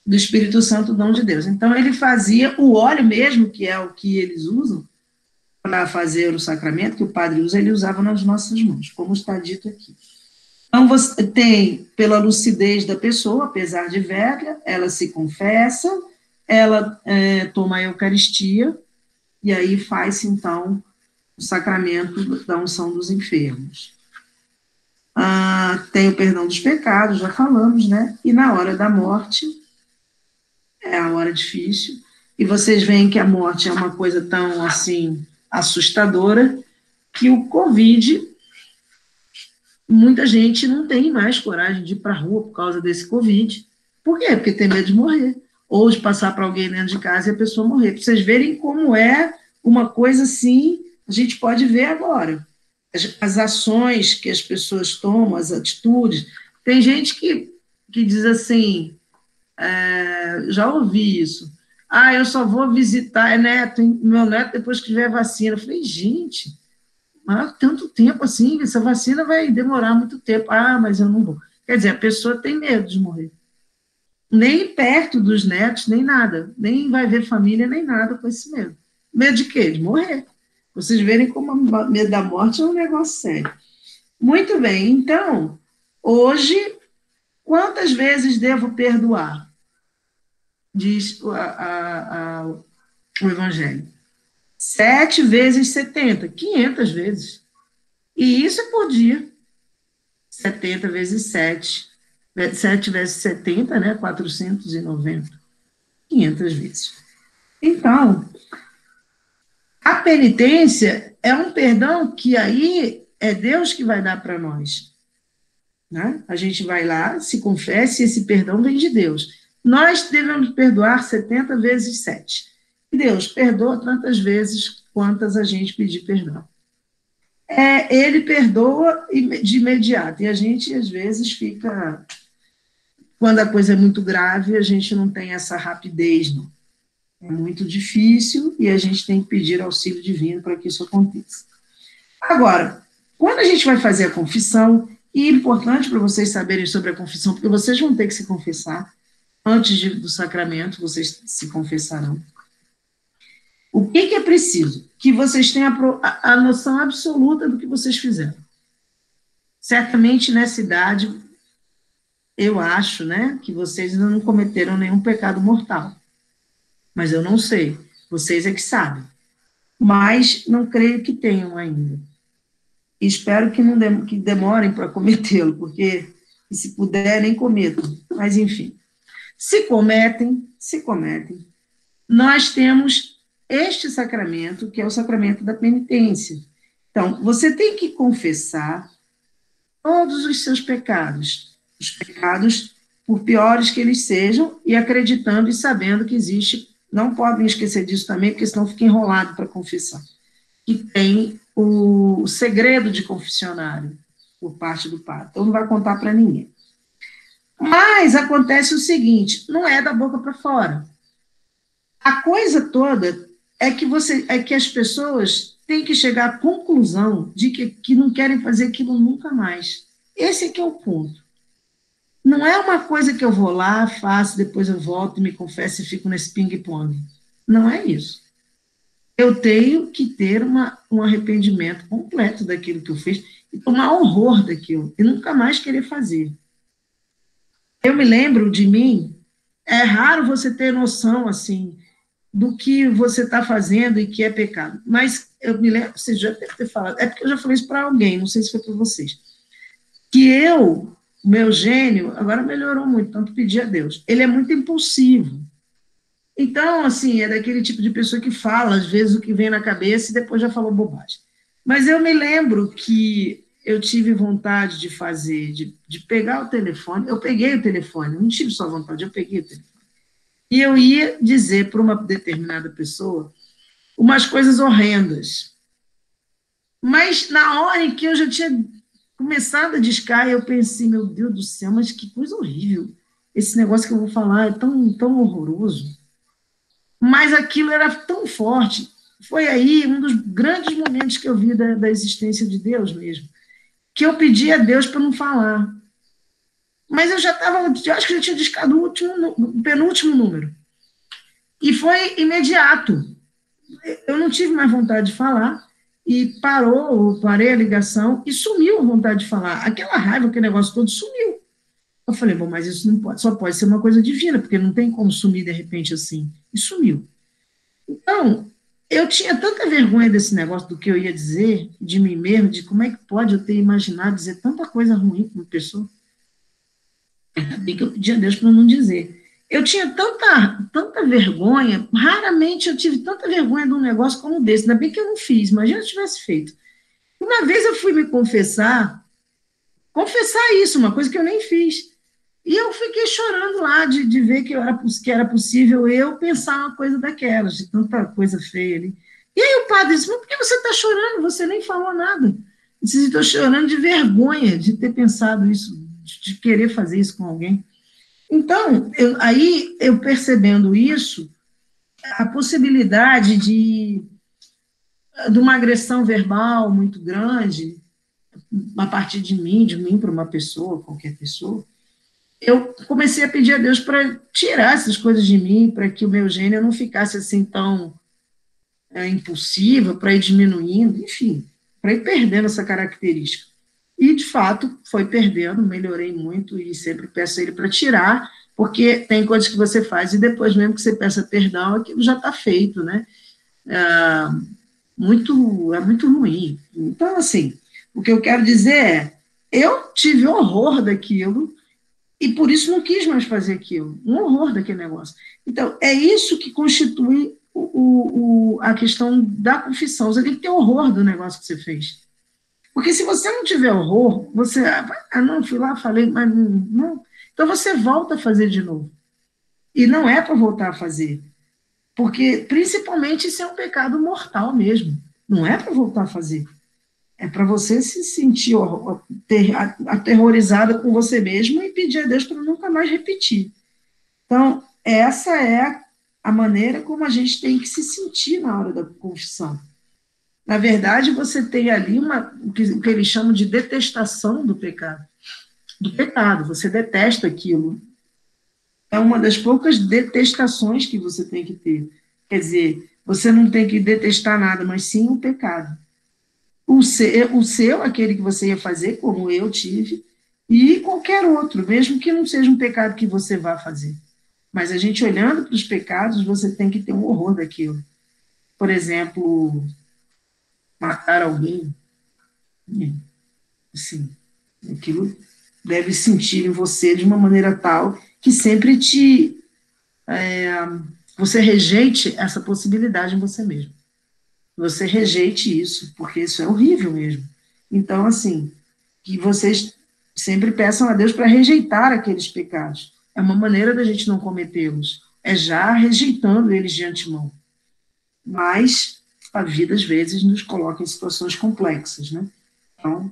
Speaker 2: do Espírito Santo, dom de Deus. Então, ele fazia o óleo mesmo, que é o que eles usam, para fazer o sacramento que o padre usa, ele usava nas nossas mãos, como está dito aqui. Então, você tem, pela lucidez da pessoa, apesar de velha, ela se confessa, ela toma a Eucaristia, e aí faz-se, então, o sacramento da unção dos enfermos. Tem o perdão dos pecados, já falamos, né? E na hora da morte, é a hora difícil, e vocês veem que a morte é uma coisa tão, assim, assustadora, que o Covid, muita gente não tem mais coragem de ir para a rua por causa desse Covid. Por quê? Porque tem medo de morrer, ou de passar para alguém dentro de casa e a pessoa morrer. Para vocês verem como é uma coisa assim, a gente pode ver agora. As ações que as pessoas tomam, as atitudes. Tem gente que diz assim, já ouvi isso, eu só vou visitar, meu neto depois que tiver vacina. Eu falei, gente, mas tanto tempo assim, essa vacina vai demorar muito tempo. Mas eu não vou. Quer dizer, a pessoa tem medo de morrer. Nem perto dos netos, nem nada. Nem vai ver família, nem nada com esse medo. Medo de quê? De morrer. Vocês verem como o medo da morte é um negócio sério. Muito bem, então, hoje, quantas vezes devo perdoar? Diz o Evangelho. 7 vezes 70, 500 vezes. E isso é por dia. 70 vezes 7. 7 vezes 70, né? 490. 500 vezes. Então, a penitência é um perdão que aí é Deus que vai dar para nós. Né? A gente vai lá, se confessa e esse perdão vem de Deus. Nós devemos perdoar 70 vezes 7. E Deus perdoa tantas vezes quantas a gente pedir perdão. Ele perdoa de imediato, e a gente, às vezes, fica... Quando a coisa é muito grave, a gente não tem essa rapidez, não. É muito difícil, e a gente tem que pedir auxílio divino para que isso aconteça. Agora, quando a gente vai fazer a confissão, e é importante para vocês saberem sobre a confissão, porque vocês vão ter que se confessar, antes do sacramento, vocês se confessarão. O que é preciso? Que vocês tenham a noção absoluta do que vocês fizeram. Certamente, nessa idade, eu acho, né, que vocês ainda não cometeram nenhum pecado mortal. Mas eu não sei. Vocês é que sabem. Mas não creio que tenham ainda. E espero que não que demorem para cometê-lo, porque se puder, nem cometam. Mas, enfim. Se cometem, nós temos este sacramento, que é o sacramento da penitência. Então, você tem que confessar todos os seus pecados, os pecados, por piores que eles sejam, e acreditando e sabendo que existe, não podem esquecer disso também, porque senão fica enrolado para confessar, que tem o segredo de confessionário por parte do padre, então não vai contar para ninguém. Mas acontece o seguinte, não é da boca para fora. A coisa toda é que as pessoas têm que chegar à conclusão de que não querem fazer aquilo nunca mais. Esse é que é o ponto. Não é uma coisa que eu vou lá, faço, depois eu volto, me confesso e fico nesse ping-pong. Não é isso. Eu tenho que ter um arrependimento completo daquilo que eu fiz e tomar horror daquilo e nunca mais querer fazer. Eu me lembro de mim, é raro você ter noção, assim, do que você está fazendo e que é pecado. Mas eu me lembro, você já deve ter falado, é porque eu já falei isso para alguém, não sei se foi para vocês, que o meu gênio, agora melhorou muito, tanto pedir a Deus, ele é muito impulsivo. Então, assim, é daquele tipo de pessoa que fala, às vezes, o que vem na cabeça e depois já falou bobagem. Mas eu me lembro que eu tive vontade de fazer, de pegar o telefone, eu peguei o telefone, não tive só vontade, eu peguei o telefone. E eu ia dizer para uma determinada pessoa umas coisas horrendas. Mas na hora em que eu já tinha começado a discar, eu pensei, meu Deus do céu, mas que coisa horrível. Esse negócio que eu vou falar é tão horroroso. Mas aquilo era tão forte. Foi aí um dos grandes momentos que eu vi da existência de Deus mesmo, que eu pedi a Deus para não falar. Mas eu acho que eu já tinha discado o penúltimo número. E foi imediato. Eu não tive mais vontade de falar, e parei a ligação, e sumiu a vontade de falar. Aquela raiva, aquele negócio todo, sumiu. Eu falei, bom, mas isso não pode, só pode ser uma coisa divina, porque não tem como sumir de repente assim. E sumiu. Então, eu tinha tanta vergonha desse negócio, do que eu ia dizer, de mim mesmo, de como é que pode eu ter imaginado dizer tanta coisa ruim para uma pessoa. Ainda bem que eu pedi a Deus para não dizer. Eu tinha tanta vergonha, raramente eu tive tanta vergonha de um negócio como desse, ainda bem que eu não fiz, imagina se eu tivesse feito. Uma vez eu fui me confessar isso, uma coisa que eu nem fiz, e eu fiquei chorando lá de ver que era possível eu pensar uma coisa daquelas, de tanta coisa feia ali. E aí o padre disse, mas por que você está chorando? Você nem falou nada. Eu disse, estou chorando de vergonha de ter pensado isso, de querer fazer isso com alguém. Então, aí eu percebendo isso, a possibilidade de uma agressão verbal muito grande, a partir de mim para uma pessoa, qualquer pessoa, eu comecei a pedir a Deus para tirar essas coisas de mim, para que o meu gênio não ficasse assim tão impulsiva, para ir diminuindo, enfim, para ir perdendo essa característica. E, de fato, foi perdendo, melhorei muito e sempre peço a ele para tirar, porque tem coisas que você faz e depois, mesmo que você peça perdão, aquilo já está feito, né? É muito ruim. Então, assim, o que eu quero dizer é, eu tive horror daquilo e por isso não quis mais fazer aquilo, um horror daquele negócio. Então, é isso que constitui a questão da confissão. Você tem que ter horror do negócio que você fez. Porque se você não tiver horror, você, não, fui lá, falei, mas não. Então você volta a fazer de novo. E não é para voltar a fazer. Porque, principalmente, isso é um pecado mortal mesmo. Não é para voltar a fazer. É para você se sentir aterrorizada com você mesmo e pedir a Deus para nunca mais repetir. Então, essa é a maneira como a gente tem que se sentir na hora da confissão. Na verdade, você tem ali o que eles chamam de detestação do pecado. Você detesta aquilo. É uma das poucas detestações que você tem que ter. Quer dizer, você não tem que detestar nada, mas sim o pecado. O seu, aquele que você ia fazer, como eu tive, e qualquer outro, mesmo que não seja um pecado que você vá fazer. Mas a gente olhando para os pecados, você tem que ter um horror daquilo. Por exemplo, matar alguém, né? Assim, aquilo deve sentir em você de uma maneira tal que sempre você rejeite essa possibilidade em você mesmo. Você rejeite isso, porque isso é horrível mesmo. Então, assim, que vocês sempre peçam a Deus para rejeitar aqueles pecados. É uma maneira da gente não cometê-los. É já rejeitando eles de antemão. Mas a vida, às vezes, nos coloca em situações complexas, né? Então,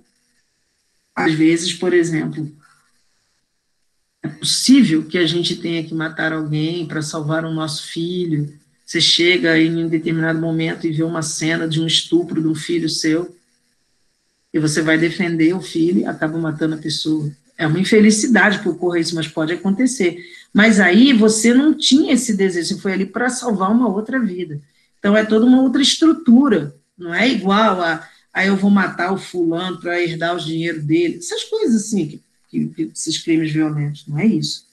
Speaker 2: às vezes, por exemplo, é possível que a gente tenha que matar alguém para salvar o nosso filho. Você chega em um determinado momento e vê uma cena de um estupro de um filho seu, e você vai defender o filho e acaba matando a pessoa. É uma infelicidade que ocorra isso, mas pode acontecer. Mas aí você não tinha esse desejo, você foi ali para salvar uma outra vida. Então é toda uma outra estrutura, não é igual a eu vou matar o fulano para herdar os dinheiro dele, essas coisas assim, esses crimes violentos, não é isso.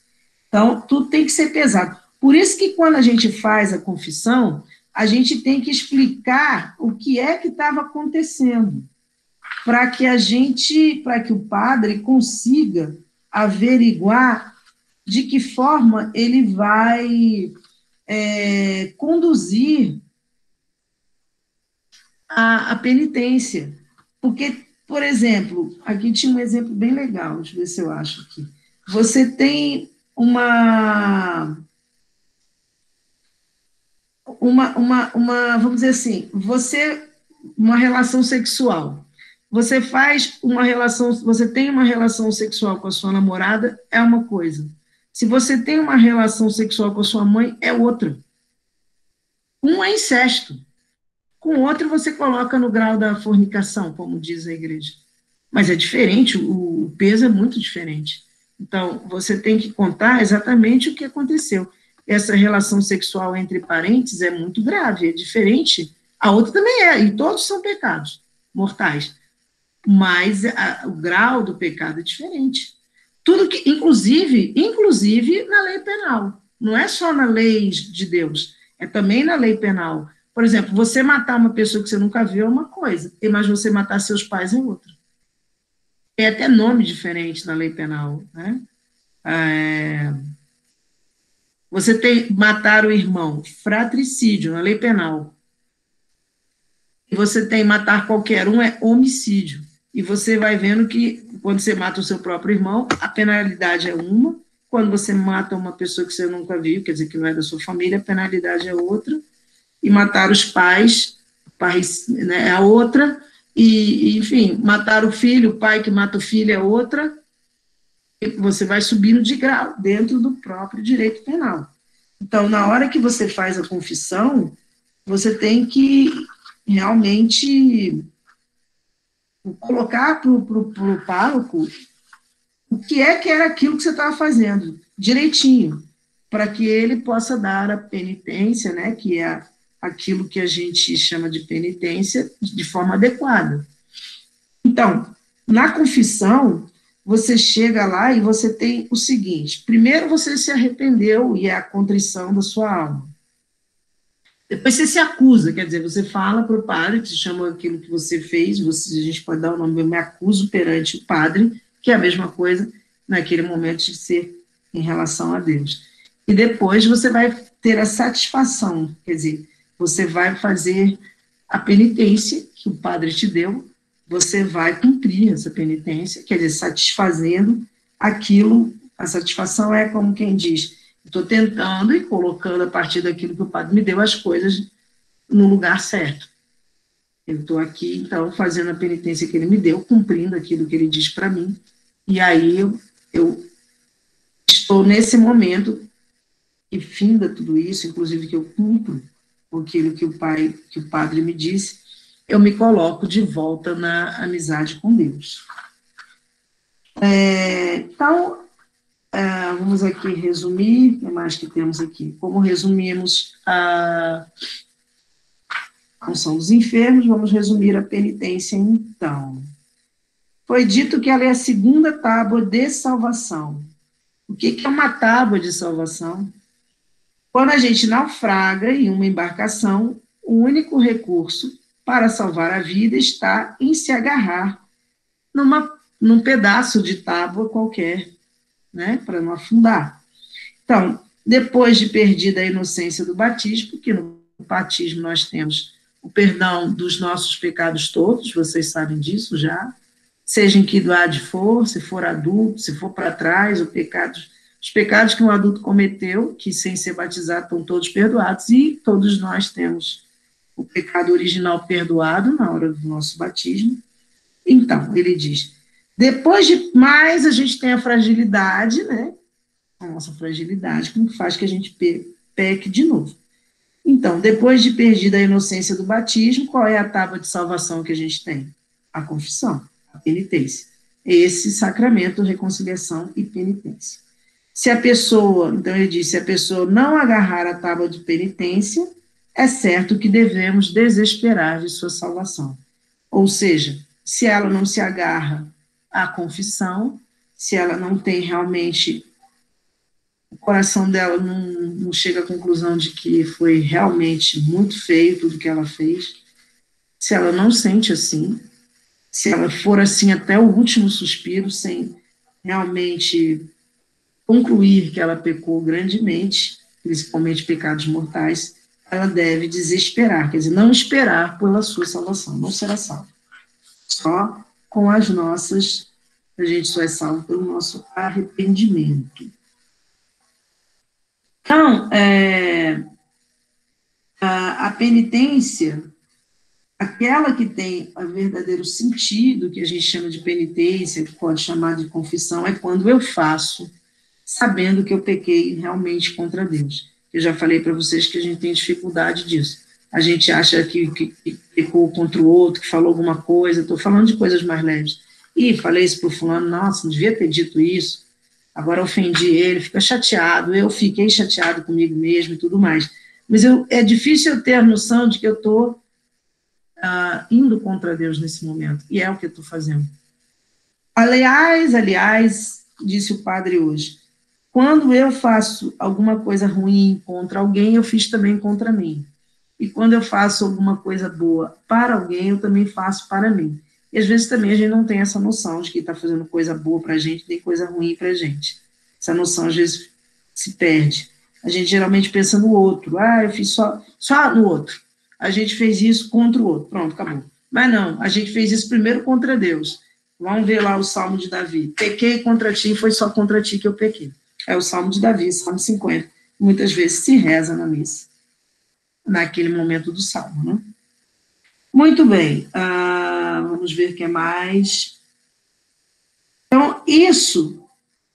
Speaker 2: Então, tudo tem que ser pesado. Por isso que quando a gente faz a confissão, a gente tem que explicar o que é que estava acontecendo para que o padre consiga averiguar de que forma ele vai conduzir a penitência. Porque, por exemplo, aqui tinha um exemplo bem legal, deixa eu ver se eu acho aqui. Você tem vamos dizer assim, uma relação sexual. Você faz uma relação, você tem uma relação sexual com a sua namorada, é uma coisa. Se você tem uma relação sexual com a sua mãe, é outra. Um é incesto. Com o outro você coloca no grau da fornicação, como diz a igreja. Mas é diferente, o peso é muito diferente. Então, você tem que contar exatamente o que aconteceu. Essa relação sexual entre parentes é muito grave, é diferente. A outra também é, e todos são pecados mortais. Mas o grau do pecado é diferente. Tudo que, inclusive na lei penal. Não é só na lei de Deus, é também na lei penal. Por exemplo, você matar uma pessoa que você nunca viu é uma coisa, mas você matar seus pais é outra. Tem até nome diferente na lei penal, né? Você tem matar o irmão, fratricídio na lei penal. E você tem matar qualquer um, é homicídio. E você vai vendo que quando você mata o seu próprio irmão, a penalidade é uma. Quando você mata uma pessoa que você nunca viu, quer dizer, que não é da sua família, a penalidade é outra. E matar os pais, né, é a outra. E, enfim, matar o filho, o pai que mata o filho é outra. E você vai subindo de grau dentro do próprio direito penal. Então, na hora que você faz a confissão, você tem que realmente colocar para o pároco o que era aquilo que você estava fazendo, direitinho, para que ele possa dar a penitência, né, que é aquilo que a gente chama de penitência, de forma adequada. Então, na confissão, você chega lá e você tem o seguinte: primeiro você se arrependeu e é a contrição da sua alma. Depois você se acusa, quer dizer, você fala para o padre, que se chama aquilo que você fez, a gente pode dar o nome, eu me acuso perante o padre, que é a mesma coisa naquele momento de ser em relação a Deus. E depois você vai ter a satisfação, quer dizer, você vai fazer a penitência que o padre te deu, você vai cumprir essa penitência, quer dizer, satisfazendo aquilo, a satisfação é como quem diz: estou tentando e colocando a partir daquilo que o padre me deu as coisas no lugar certo. Eu estou aqui, então, fazendo a penitência que ele me deu, cumprindo aquilo que ele diz para mim, e aí eu estou nesse momento que finda tudo isso, inclusive que eu cumpro aquilo que o padre me disse, eu me coloco de volta na amizade com Deus. Então, vamos aqui resumir, o que mais que temos aqui? Como resumimos A unção dos enfermos, vamos resumir a penitência então. Foi dito que ela é a segunda tábua de salvação. O que é uma tábua de salvação? Quando a gente naufraga em uma embarcação, o único recurso para salvar a vida está em se agarrar num pedaço de tábua qualquer, né, para não afundar. Então, depois de perdida a inocência do batismo, porque no batismo nós temos o perdão dos nossos pecados todos, vocês sabem disso já, seja em que idade for, se for adulto, se for para trás, os pecados que um adulto cometeu, que sem ser batizado estão todos perdoados, e todos nós temos o pecado original perdoado na hora do nosso batismo. Então, ele diz, depois de mais, a gente tem a fragilidade, né? A nossa fragilidade, que faz que a gente peque de novo. Então, depois de perdida a inocência do batismo, qual é a tábua de salvação que a gente tem? A confissão, a penitência. Esse sacramento, reconciliação e penitência. Se a pessoa, então ele diz, se a pessoa não agarrar a tábua de penitência, é certo que devemos desesperar de sua salvação. Ou seja, se ela não se agarra à confissão, se ela não tem realmente, o coração dela não chega à conclusão de que foi realmente muito feio tudo que ela fez, se ela não sente assim, se ela for assim até o último suspiro, sem realmente concluir que ela pecou grandemente, principalmente pecados mortais, ela deve desesperar, quer dizer, não esperar pela sua salvação, não será salva. Só com as nossas, a gente só é salvo pelo nosso arrependimento. Então, a penitência, aquela que tem o verdadeiro sentido, que a gente chama de penitência, que pode chamar de confissão, é quando eu faço, sabendo que eu pequei realmente contra Deus. Eu já falei para vocês que a gente tem dificuldade disso. A gente acha que pecou contra o outro, que falou alguma coisa, estou falando de coisas mais leves. E falei isso para o fulano, nossa, não devia ter dito isso, agora ofendi ele, fica chateado, eu fiquei chateado comigo mesmo e tudo mais. Mas é difícil eu ter a noção de que eu estou indo contra Deus nesse momento, e é o que eu estou fazendo. Aliás, disse o padre hoje, quando eu faço alguma coisa ruim contra alguém, eu fiz também contra mim. E quando eu faço alguma coisa boa para alguém, eu também faço para mim. E às vezes também a gente não tem essa noção de que está fazendo coisa boa para a gente, tem coisa ruim para a gente. Essa noção às vezes se perde. A gente geralmente pensa no outro. Eu fiz só no outro. A gente fez isso contra o outro. Pronto, acabou. Mas não, a gente fez isso primeiro contra Deus. Vamos ver lá o Salmo de Davi. Pequei contra ti, foi só contra ti que eu pequei. É o Salmo de Davi, Salmo 50. Muitas vezes se reza na missa, naquele momento do Salmo, né? Muito bem. Vamos ver o que mais. Então, isso,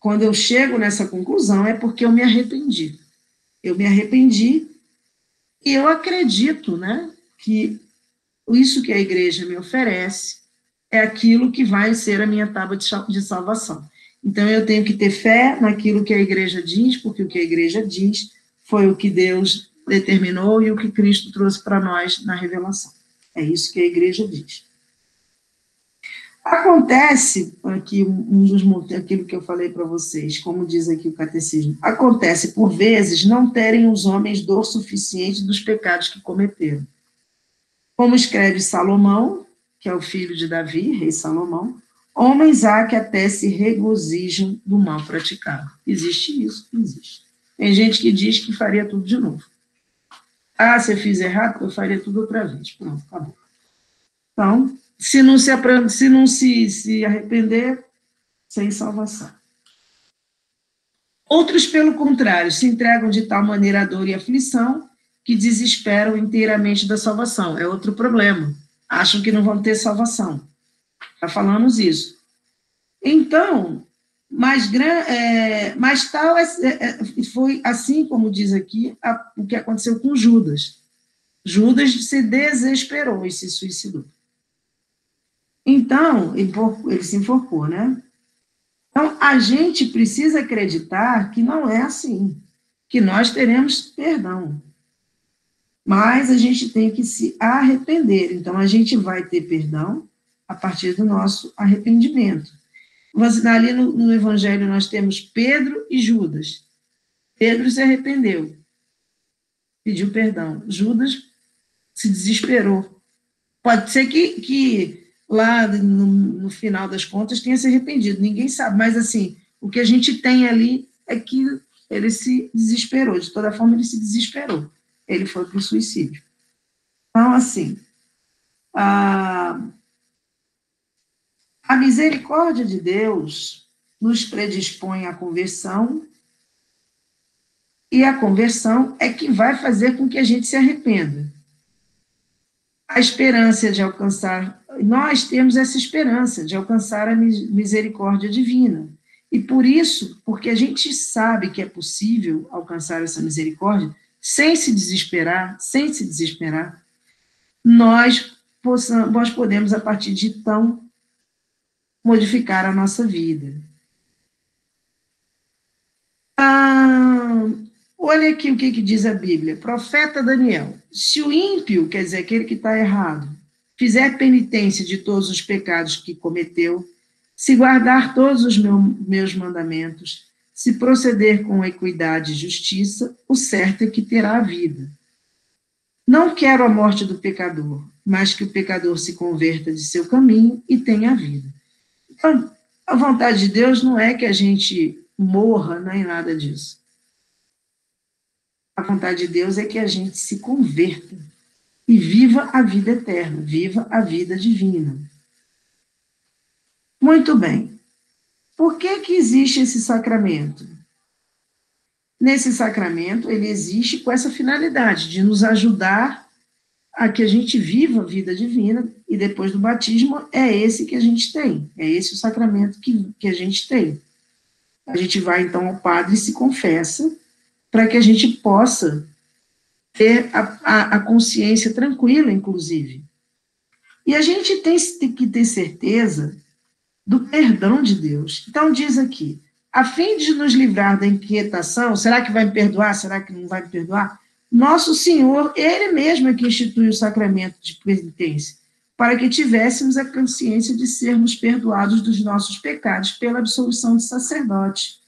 Speaker 2: quando eu chego nessa conclusão, é porque eu me arrependi. Eu me arrependi e eu acredito, né, que isso que a igreja me oferece é aquilo que vai ser a minha tábua de salvação. Então, eu tenho que ter fé naquilo que a igreja diz, porque o que a igreja diz foi o que Deus determinou e o que Cristo trouxe para nós na revelação. É isso que a igreja diz. Acontece, aqui, aquilo que eu falei para vocês, como diz aqui o catecismo, acontece, por vezes, não terem os homens dor suficiente dos pecados que cometeram. Como escreve Salomão, que é o filho de Davi, rei Salomão, homens há que até se regozijam do mal praticado. Existe isso? Existe. Tem gente que diz que faria tudo de novo. Se eu fiz errado, eu faria tudo outra vez. Pronto, acabou. Então, se não se arrepender, sem salvação. Outros, pelo contrário, se entregam de tal maneira à dor e aflição que desesperam inteiramente da salvação. É outro problema. Acham que não vão ter salvação. Já falamos isso. Então, mas tal foi assim como diz aqui o que aconteceu com Judas. Judas se desesperou e se suicidou. Então, ele se enforcou, né? Então, a gente precisa acreditar que não é assim, que nós teremos perdão. Mas a gente tem que se arrepender. Então, a gente vai ter perdão a partir do nosso arrependimento. Ali no Evangelho nós temos Pedro e Judas. Pedro se arrependeu, pediu perdão. Judas se desesperou. Pode ser que lá no final das contas tenha se arrependido, ninguém sabe, mas assim, o que a gente tem ali é que ele se desesperou, de toda forma ele se desesperou, ele foi para o suicídio. Então, assim, a misericórdia de Deus nos predispõe à conversão, e a conversão é que vai fazer com que a gente se arrependa. A esperança de alcançar, nós temos essa esperança de alcançar a misericórdia divina. E por isso, porque a gente sabe que é possível alcançar essa misericórdia, sem se desesperar, nós podemos, a partir de então, modificar a nossa vida. Olha aqui o que diz a Bíblia. Profeta Daniel. Se o ímpio, quer dizer, aquele que está errado, fizer penitência de todos os pecados que cometeu, se guardar todos os meus mandamentos, se proceder com equidade e justiça, o certo é que terá a vida. Não quero a morte do pecador, mas que o pecador se converta de seu caminho e tenha a vida. Então, a vontade de Deus não é que a gente morra, nem nada disso. A vontade de Deus é que a gente se converta e viva a vida eterna, viva a vida divina. Muito bem. Por que existe esse sacramento? Nesse sacramento, ele existe com essa finalidade de nos ajudar a que a gente viva a vida divina, e depois do batismo é esse que a gente tem, é esse o sacramento que a gente tem. A gente vai, então, ao padre e se confessa, para que a gente possa ter a consciência tranquila, inclusive. E a gente tem que ter certeza do perdão de Deus. Então, diz aqui, a fim de nos livrar da inquietação, será que vai me perdoar, será que não vai me perdoar? Nosso Senhor, Ele mesmo é que institui o sacramento de penitência, para que tivéssemos a consciência de sermos perdoados dos nossos pecados pela absolução do sacerdote,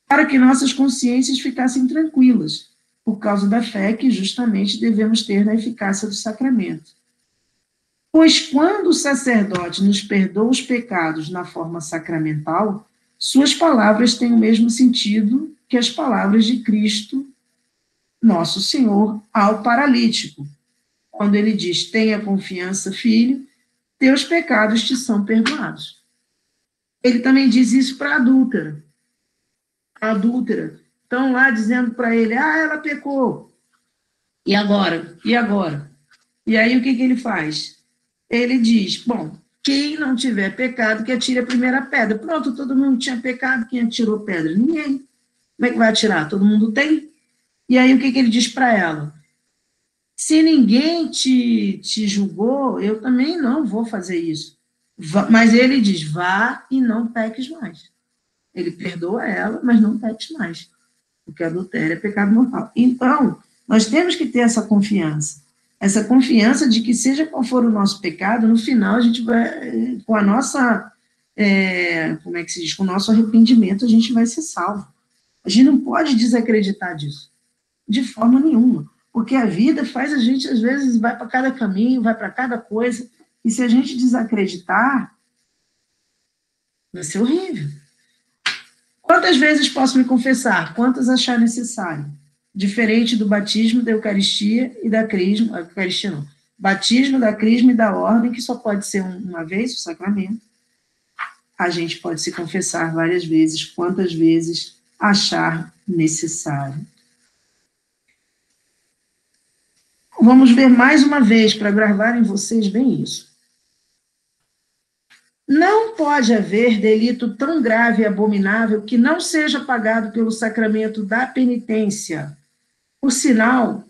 Speaker 2: para que nossas consciências ficassem tranquilas, por causa da fé que justamente devemos ter na eficácia do sacramento. Pois quando o sacerdote nos perdoa os pecados na forma sacramental, suas palavras têm o mesmo sentido que as palavras de Cristo, nosso Senhor, ao paralítico, quando ele diz, tenha confiança, filho, teus pecados te são perdoados. Ele também diz isso para a adúltera. A adúltera. Estão lá dizendo para ele, ela pecou. E agora? E agora? E aí o que ele faz? Ele diz, bom, quem não tiver pecado, que atire a primeira pedra. Pronto, todo mundo tinha pecado, quem atirou pedra? Ninguém. Como é que vai atirar? Todo mundo tem? E aí o que ele diz para ela? Se ninguém te julgou, eu também não vou fazer isso. Mas ele diz, vá e não peques mais. Ele perdoa ela, mas não peques mais. Porque adultério é pecado mortal. Então, nós temos que ter essa confiança de que seja qual for o nosso pecado, no final a gente vai, com a nossa, como é que se diz, com o nosso arrependimento, a gente vai ser salvo. A gente não pode desacreditar disso, de forma nenhuma, porque a vida faz a gente, às vezes, vai para cada caminho, vai para cada coisa, e se a gente desacreditar, vai ser horrível. Quantas vezes posso me confessar? Quantas achar necessário? Diferente do batismo, da Eucaristia e da crisma, Eucaristia não, batismo, da crisma e da ordem, que só pode ser uma vez, o sacramento, a gente pode se confessar várias vezes, quantas vezes achar necessário. Vamos ver mais uma vez, para gravar em vocês bem isso. Não pode haver delito tão grave e abominável que não seja pagado pelo sacramento da penitência. Por sinal,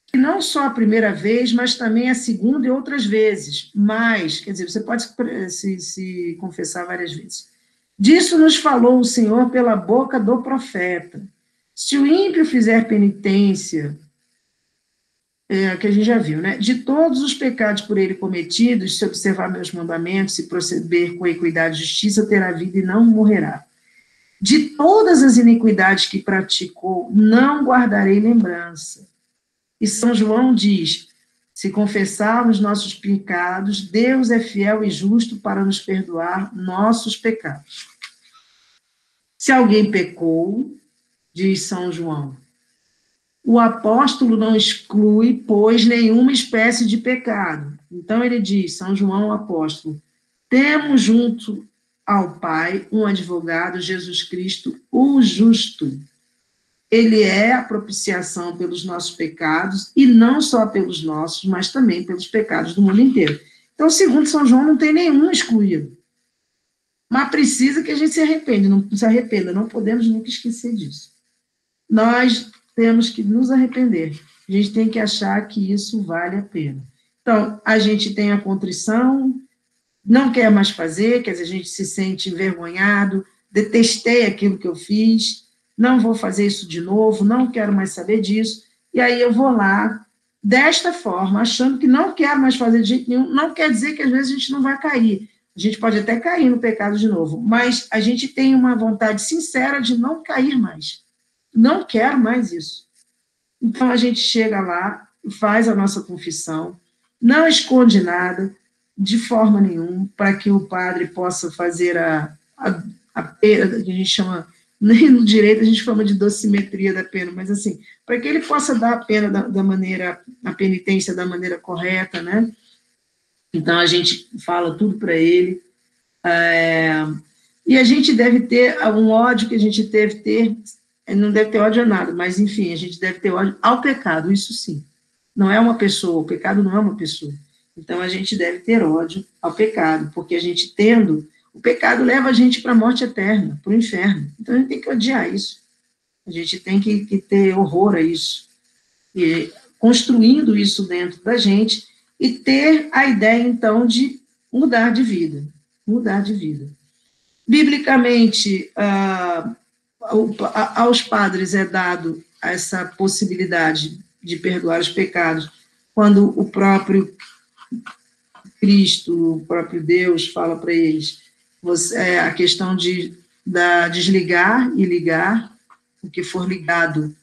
Speaker 2: que não só a primeira vez, mas também a segunda e outras vezes. Mas, quer dizer, você pode se confessar várias vezes. Disso nos falou o Senhor pela boca do profeta. Se o ímpio fizer penitência que a gente já viu, né? De todos os pecados por ele cometidos, se observar meus mandamentos e proceder com equidade e justiça, terá vida e não morrerá. De todas as iniquidades que praticou, não guardarei lembrança. E São João diz: se confessarmos nossos pecados, Deus é fiel e justo para nos perdoar nossos pecados. Se alguém pecou, diz São João, o apóstolo não exclui, pois, nenhuma espécie de pecado. Então ele diz, São João, o apóstolo, temos junto ao Pai um advogado, Jesus Cristo, o justo. Ele é a propiciação pelos nossos pecados, e não só pelos nossos, mas também pelos pecados do mundo inteiro. Então, segundo São João, não tem nenhum excluído. Mas precisa que a gente se arrependa, não podemos nunca esquecer disso. Nós temos que nos arrepender. A gente tem que achar que isso vale a pena. Então, a gente tem a contrição, não quer mais fazer, quer dizer, a gente se sente envergonhado, detestei aquilo que eu fiz, não vou fazer isso de novo, não quero mais saber disso, e aí eu vou lá, desta forma, achando que não quero mais fazer de jeito nenhum, não quer dizer que às vezes a gente não vai cair, a gente pode até cair no pecado de novo, mas a gente tem uma vontade sincera de não cair mais, não quero mais isso. Então a gente chega lá, faz a nossa confissão, não esconde nada, de forma nenhuma, para que o padre possa fazer a pena, que a gente chama, nem no direito a gente chama de dosimetria da pena, mas assim, para que ele possa dar a pena da maneira, a penitência da maneira correta, né? Então a gente fala tudo para ele, e a gente deve ter um ódio que a gente deve ter, não deve ter ódio a nada, mas enfim, a gente deve ter ódio ao pecado, isso sim. Não é uma pessoa, o pecado não é uma pessoa. Então, a gente deve ter ódio ao pecado, porque a gente tendo, o pecado leva a gente para a morte eterna, para o inferno. Então, a gente tem que odiar isso. A gente tem que ter horror a isso. E construindo isso dentro da gente e ter a ideia, então, de mudar de vida. Mudar de vida. Biblicamente, aos padres é dado essa possibilidade de perdoar os pecados quando o próprio Cristo, o próprio Deus, fala para eles a questão de desligar e ligar, o que for ligado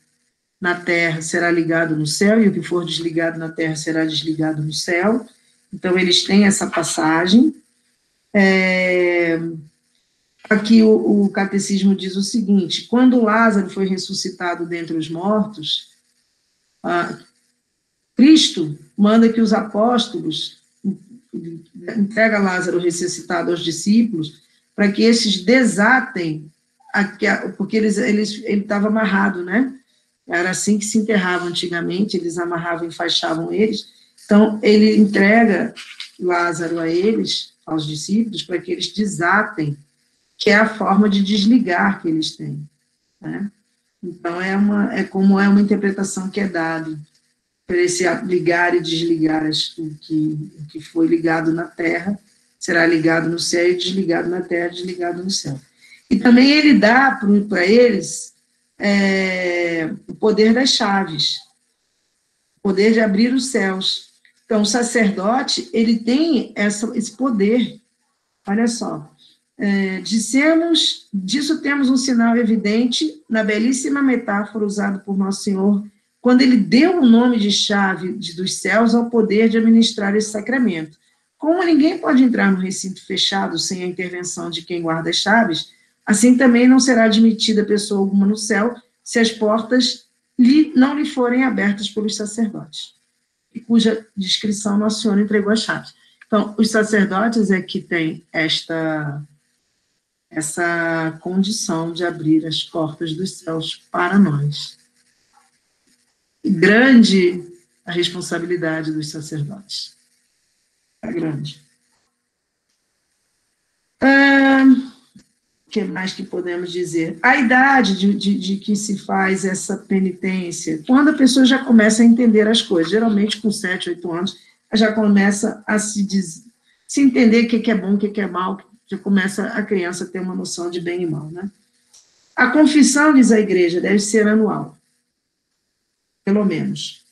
Speaker 2: na terra será ligado no céu, e o que for desligado na terra será desligado no céu. Então, eles têm essa passagem. Aqui o catecismo diz o seguinte: quando Lázaro foi ressuscitado dentre os mortos, Cristo manda que os apóstolos entrega Lázaro ressuscitado aos discípulos, para que esses desatem, porque ele estava amarrado, né? Era assim que se enterrava antigamente, eles amarravam e enfaixavam eles. Então, ele entrega Lázaro a eles, aos discípulos, para que eles desatem, que é a forma de desligar que eles têm, né? Então, é como é uma interpretação que é dada, para esse ligar e desligar o que foi ligado na terra, será ligado no céu, e desligado na terra, desligado no céu. E também ele dá para eles o poder das chaves, o poder de abrir os céus. Então, o sacerdote, ele tem esse poder. Olha só, disso temos um sinal evidente na belíssima metáfora usada por Nosso Senhor, quando ele deu o nome de chave dos céus ao poder de administrar esse sacramento. Como ninguém pode entrar no recinto fechado sem a intervenção de quem guarda as chaves, assim também não será admitida pessoa alguma no céu se as portas não lhe forem abertas pelos sacerdotes, e cuja descrição Nosso Senhor entregou as chaves. Então, os sacerdotes é que têm essa condição de abrir as portas dos céus para nós. Grande a responsabilidade dos sacerdotes. É grande. O que mais que podemos dizer? A idade de que se faz essa penitência, quando a pessoa já começa a entender as coisas, geralmente com 7, 8 anos, já começa a se entender o que é bom, o que é mal, já começa a criança a ter uma noção de bem e mal, né? A confissão, diz a igreja, deve ser anual. Pelo menos.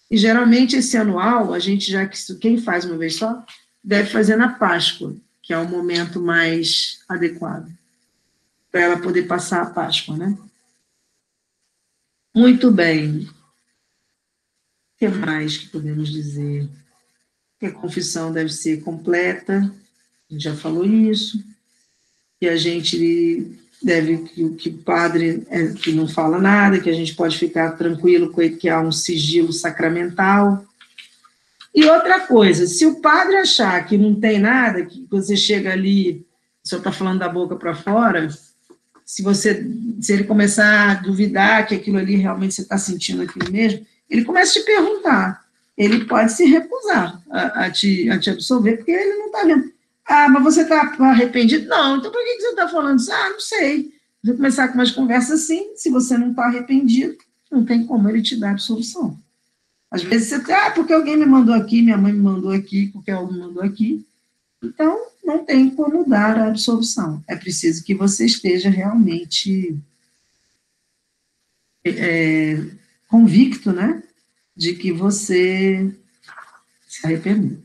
Speaker 2: E, geralmente, esse anual, a gente quem faz uma vez só, deve fazer na Páscoa, que é o momento mais adequado, para ela poder passar a Páscoa, né? Muito bem. O que mais que podemos dizer? Que a confissão deve ser completa, a gente já falou isso, que a gente deve, que o padre que não fala nada, que a gente pode ficar tranquilo com ele, que há um sigilo sacramental. E outra coisa, se o padre achar que não tem nada, que você chega ali, o senhor está falando da boca para fora, se ele começar a duvidar que aquilo ali realmente você está sentindo aquilo mesmo, ele começa a te perguntar. Ele pode se recusar a te absolver, porque ele não está vendo. Ah, mas você está arrependido? Não, então por que você está falando isso? Ah, não sei. Vou começar com umas conversas assim, se você não está arrependido, não tem como ele te dar absolução. Às vezes você porque alguém me mandou aqui, minha mãe me mandou aqui, qualquer um me mandou aqui. Então, não tem como dar a absolução. É preciso que você esteja realmente convicto, né, de que você se arrependeu.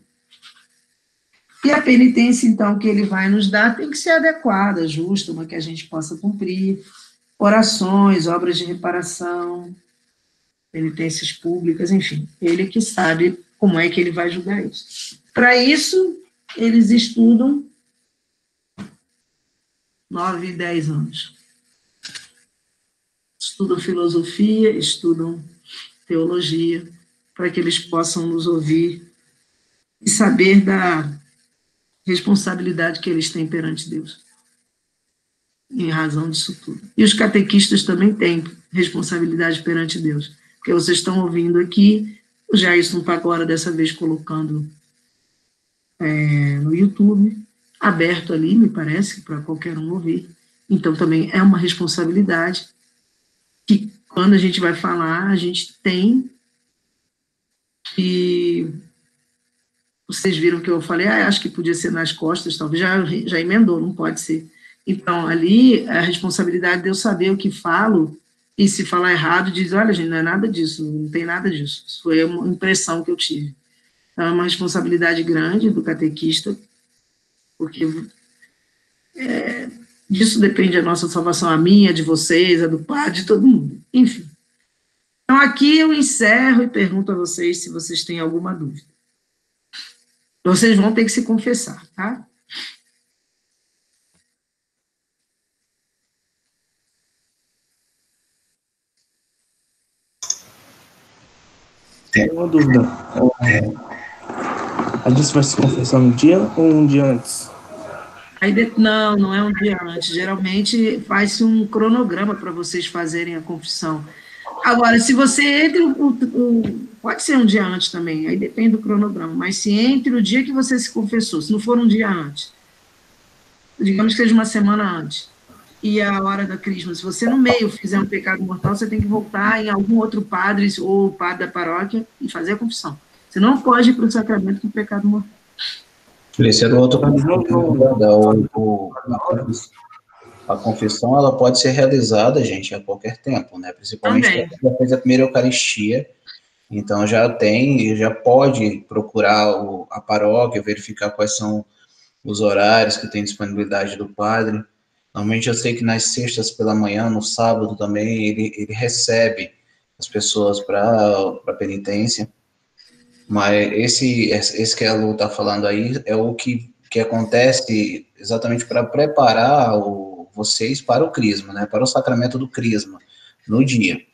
Speaker 2: E a penitência, então, que ele vai nos dar tem que ser adequada, justa, uma que a gente possa cumprir. Orações, obras de reparação, penitências públicas, enfim. Ele que sabe como é que ele vai julgar isso. Para isso, eles estudam 9 e 10 anos. Estudam filosofia, estudam teologia, para que eles possam nos ouvir e saber da responsabilidade que eles têm perante Deus, em razão disso tudo. E os catequistas também têm responsabilidade perante Deus, porque vocês estão ouvindo aqui, o Jairson está agora, dessa vez, colocando no YouTube, aberto ali, me parece, para qualquer um ouvir. Então, também é uma responsabilidade que, quando a gente vai falar, a gente tem que... Vocês viram que eu falei, acho que podia ser nas costas, talvez já emendou, não pode ser. Então, ali, a responsabilidade de eu saber o que falo, e se falar errado, diz, olha, gente, não é nada disso, não tem nada disso. Isso foi uma impressão que eu tive. Então, é uma responsabilidade grande do catequista, porque disso depende a nossa salvação, a minha, a de vocês, a do padre, de todo mundo. Enfim. Então, aqui eu encerro e pergunto a vocês se vocês têm alguma dúvida. Vocês vão ter que se confessar, tá?
Speaker 3: Tem uma dúvida. A gente vai se confessar um dia ou um dia antes?
Speaker 2: Não é um dia antes. Geralmente faz-se um cronograma para vocês fazerem a confissão. Agora, se você entre pode ser um dia antes também, aí depende do cronograma, mas se entre o dia que você se confessou, se não for um dia antes, digamos que seja uma semana antes, e a hora da crisma, se você no meio fizer um pecado mortal, você tem que voltar em algum outro padre ou padre da paróquia e fazer a confissão. Você não pode ir para o sacramento com pecado mortal.
Speaker 1: Esse é do outro a confissão, ela pode ser realizada, gente, a qualquer tempo, né? Principalmente para quem já fez a primeira Eucaristia, então já pode procurar a paróquia, verificar quais são os horários que tem disponibilidade do padre. Normalmente eu sei que nas sextas pela manhã, no sábado também, ele recebe as pessoas para penitência, mas esse que a Lu está falando aí é o que acontece exatamente para preparar vocês para o crisma, né, para o sacramento do crisma, no dia.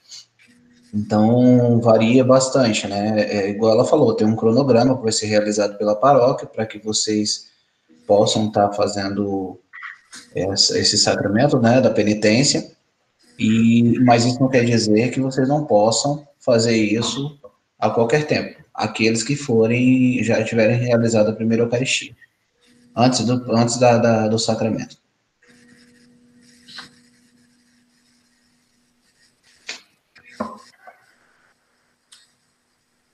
Speaker 1: Então, varia bastante, né, igual ela falou, tem um cronograma que vai ser realizado pela paróquia, para que vocês possam estar fazendo esse sacramento, né, da penitência, mas isso não quer dizer que vocês não possam fazer isso a qualquer tempo, aqueles que já tiverem realizado a primeira Eucaristia, antes do sacramento.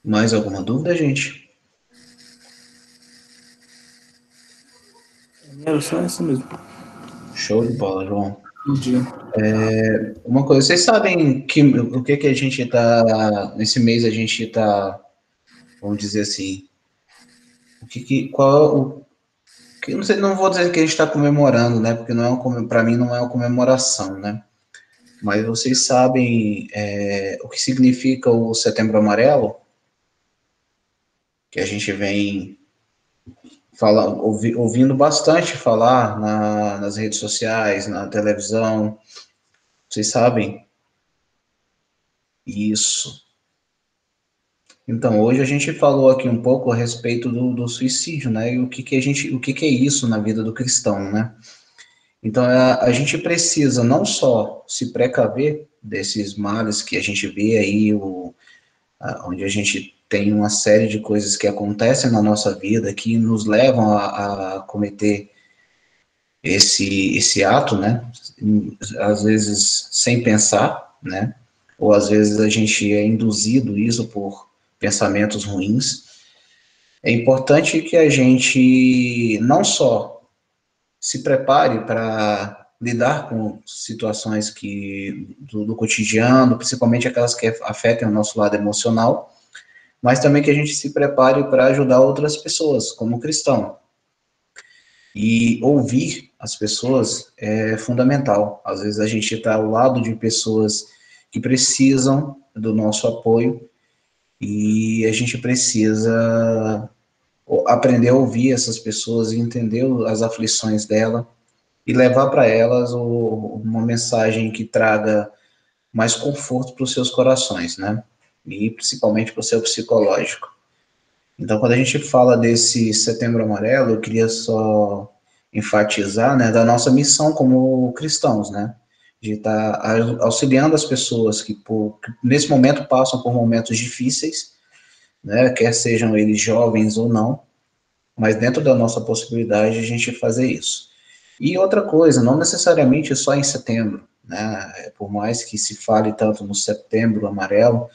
Speaker 1: Mais alguma dúvida, gente?
Speaker 3: Era só essa mesmo.
Speaker 1: Show de bola, João.
Speaker 3: Um dia.
Speaker 1: Uma coisa, vocês sabem o que a gente está... Nesse mês a gente está vamos dizer assim, qual não sei, não vou dizer que a gente está comemorando, né? Porque não é para mim não é uma comemoração, né? Mas vocês sabem o que significa o Setembro Amarelo? Que a gente vem ouvindo bastante falar nas redes sociais, na televisão. Vocês sabem? Isso. Então, hoje a gente falou aqui um pouco a respeito do suicídio, né? E o que é isso na vida do cristão, né? Então, a gente precisa não só se precaver desses males que a gente vê aí, onde a gente tem uma série de coisas que acontecem na nossa vida que nos levam a cometer esse ato, né? Às vezes sem pensar, né? Ou às vezes a gente é induzido isso por pensamentos ruins. É importante que a gente não só se prepare para lidar com situações do cotidiano, principalmente aquelas que afetam o nosso lado emocional, mas também que a gente se prepare para ajudar outras pessoas, como cristão. E ouvir as pessoas é fundamental. Às vezes a gente está ao lado de pessoas que precisam do nosso apoio e a gente precisa aprender a ouvir essas pessoas e entender as aflições dela e levar para elas uma mensagem que traga mais conforto para os seus corações, né? E principalmente para o seu psicológico. Então, quando a gente fala desse Setembro Amarelo, eu queria só enfatizar, né, da nossa missão como cristãos, né? De estar auxiliando as pessoas que nesse momento passam por momentos difíceis, né? Quer sejam eles jovens ou não, mas dentro da nossa possibilidade a gente fazer isso. E outra coisa, não necessariamente só em setembro, né? Por mais que se fale tanto no Setembro Amarelo,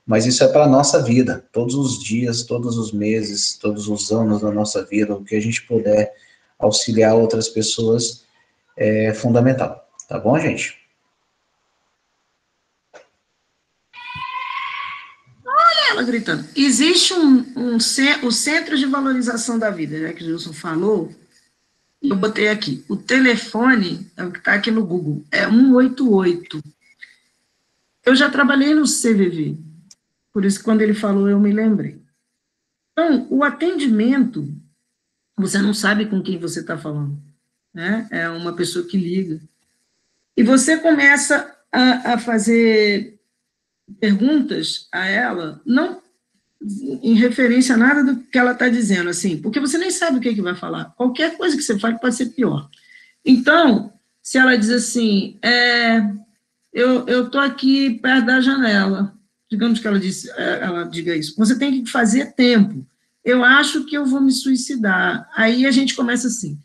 Speaker 1: mas isso é para a nossa vida, todos os dias, todos os meses, todos os anos da nossa vida, o que a gente puder auxiliar outras pessoas é fundamental. Tá bom, gente?
Speaker 2: Olha ela gritando. Existe o Centro de Valorização da Vida, já que o Gilson falou, eu botei aqui. O telefone, é o que está aqui no Google, é 188. Eu já trabalhei no CVV, por isso que quando ele falou eu me lembrei. Então, o atendimento, você não sabe com quem você está falando, né? É uma pessoa que liga. E você começa a fazer perguntas a ela, não em referência a nada do que ela está dizendo, assim, porque você nem sabe o que vai falar. Qualquer coisa que você fale pode ser pior. Então, se ela diz assim, eu estou aqui perto da janela, digamos que ela diga isso, você tem que fazer tempo, eu acho que eu vou me suicidar. Aí a gente começa assim,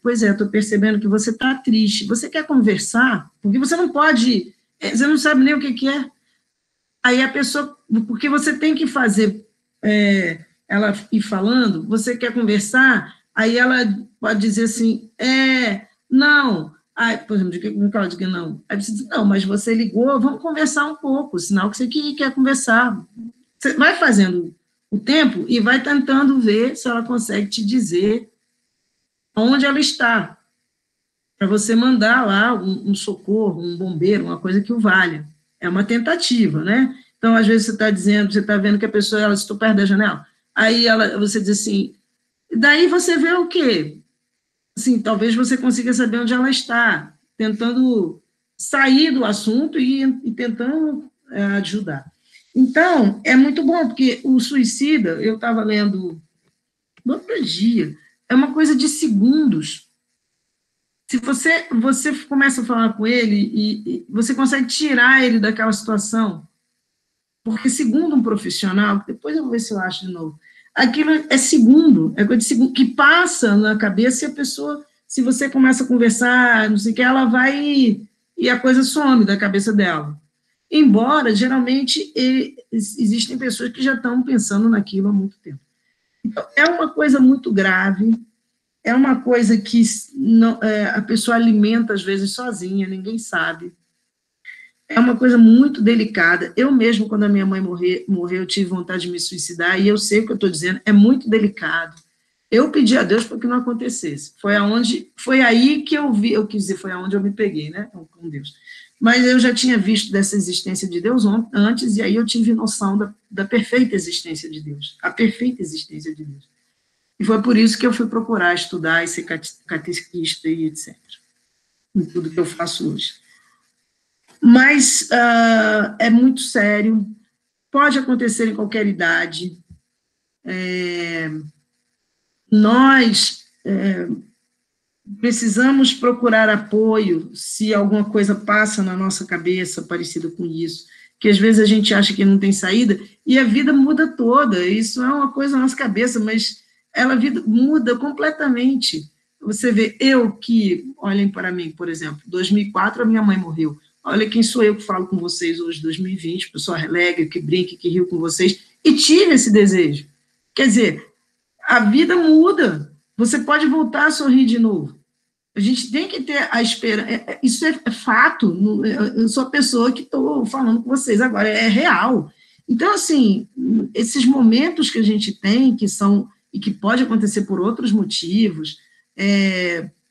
Speaker 2: pois é, estou percebendo que você está triste, você quer conversar? Porque você não pode, você não sabe nem o que é. Aí a pessoa, porque você tem que fazer, ela ir falando, você quer conversar, aí ela pode dizer assim, não, aí, por exemplo, que ela diga não, aí você diz, não, mas você ligou, vamos conversar um pouco, sinal que você quer conversar. Você vai fazendo o tempo e vai tentando ver se ela consegue te dizer onde ela está, para você mandar lá um socorro, um bombeiro, uma coisa que o valha. É uma tentativa, né? Então, às vezes, você está dizendo, você está vendo que a pessoa, ela está perto da janela, aí você diz assim, daí você vê o quê? Assim, talvez você consiga saber onde ela está, tentando sair do assunto e tentando ajudar. Então, é muito bom, porque o suicida, eu estava lendo no outro dia, é uma coisa de segundos. Se você começa a falar com ele e você consegue tirar ele daquela situação, porque segundo um profissional, depois eu vou ver se eu acho de novo, aquilo é segundo, é coisa de segundo, que passa na cabeça e a pessoa, se você começa a conversar, não sei o que, ela vai e a coisa some da cabeça dela. Embora, geralmente, existem pessoas que já estão pensando naquilo há muito tempo. Então, é uma coisa muito grave, é uma coisa que a pessoa alimenta, às vezes, sozinha, ninguém sabe. É uma coisa muito delicada. Eu mesmo, quando a minha mãe morreu, eu tive vontade de me suicidar, e eu sei o que eu estou dizendo, é muito delicado. Eu pedi a Deus para que não acontecesse. Foi aí que eu vi, eu quis dizer, foi aonde eu me peguei, né, com Deus. Mas eu já tinha visto dessa existência de Deus antes, e aí eu tive noção da perfeita existência de Deus, a perfeita existência de Deus. E foi por isso que eu fui procurar estudar e ser catequista e etc. Em tudo que eu faço hoje. Mas é muito sério, pode acontecer em qualquer idade. Nós precisamos procurar apoio se alguma coisa passa na nossa cabeça parecida com isso, que às vezes a gente acha que não tem saída, e a vida muda toda, isso é uma coisa na nossa cabeça, mas a vida muda completamente. Você vê, olhem para mim, por exemplo, 2004 a minha mãe morreu, olha quem sou eu que falo com vocês hoje, 2020, pessoa alegre, que brinca, que riu com vocês, e tive esse desejo. Quer dizer, a vida muda, você pode voltar a sorrir de novo. A gente tem que ter a esperança. Isso é fato. Eu sou a pessoa que estou falando com vocês agora, é real. Então, assim, esses momentos que a gente tem, que são, e que pode acontecer por outros motivos,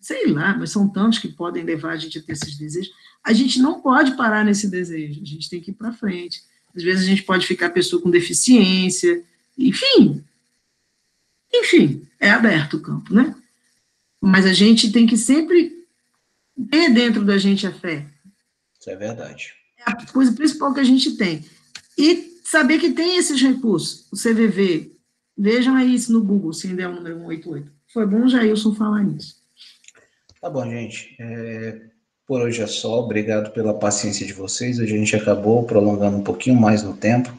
Speaker 2: sei lá, mas são tantos que podem levar a gente a ter esses desejos, a gente não pode parar nesse desejo, a gente tem que ir para frente. Às vezes a gente pode ficar pessoa com deficiência, enfim, é aberto o campo, né? Mas a gente tem que sempre ter dentro da gente a fé.
Speaker 1: Isso é verdade.
Speaker 2: É a coisa principal que a gente tem. E saber que tem esses recursos. O CVV, vejam aí isso no Google, se ainda é o número 188. Foi bom, Jailson, falar nisso.
Speaker 1: Tá bom, gente. Por hoje é só. Obrigado pela paciência de vocês. Hoje a gente acabou prolongando um pouquinho mais no tempo,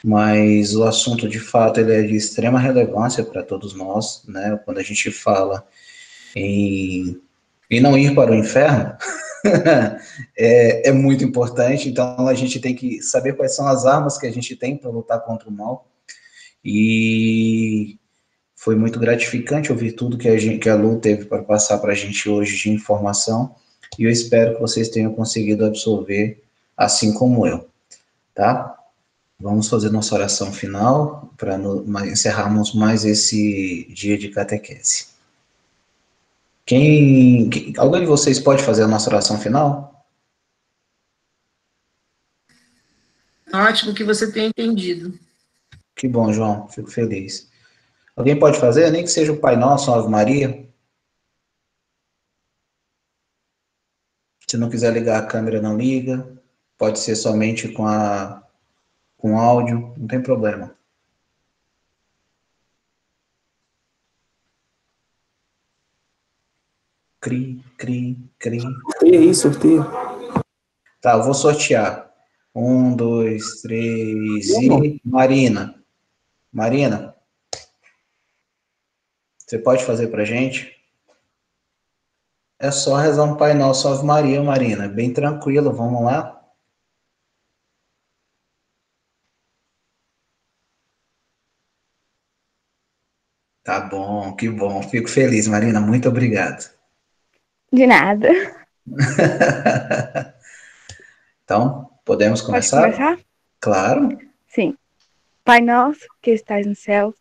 Speaker 1: mas o assunto, de fato, ele é de extrema relevância para todos nós, né? Quando a gente fala em não ir para o inferno, é muito importante. Então, a gente tem que saber quais são as armas que a gente tem para lutar contra o mal. E foi muito gratificante ouvir tudo que a Lu teve para passar para a gente hoje de informação. E eu espero que vocês tenham conseguido absorver, assim como eu, tá? Vamos fazer nossa oração final para encerrarmos mais esse dia de catequese. Alguém de vocês pode fazer a nossa oração final?
Speaker 2: Ótimo que você tenha entendido.
Speaker 1: Que bom, João, fico feliz. Alguém pode fazer? Nem que seja o Pai Nosso, Ave Maria. Se não quiser ligar a câmera, não liga. Pode ser somente com áudio, não tem problema. Cri, cri, cri.
Speaker 3: E aí, sorteio?
Speaker 1: Tá, eu vou sortear. 1, 2, 3 e... Marina. Marina, você pode fazer pra gente? É só rezar um Pai Nosso, Ave Maria, Marina. Bem tranquilo, vamos lá? Tá bom, que bom. Fico feliz, Marina. Muito obrigado.
Speaker 4: De nada.
Speaker 1: Então, podemos
Speaker 4: Pode
Speaker 1: começar?
Speaker 4: começar?
Speaker 1: Claro.
Speaker 4: Sim. Pai nosso, que estais no céu,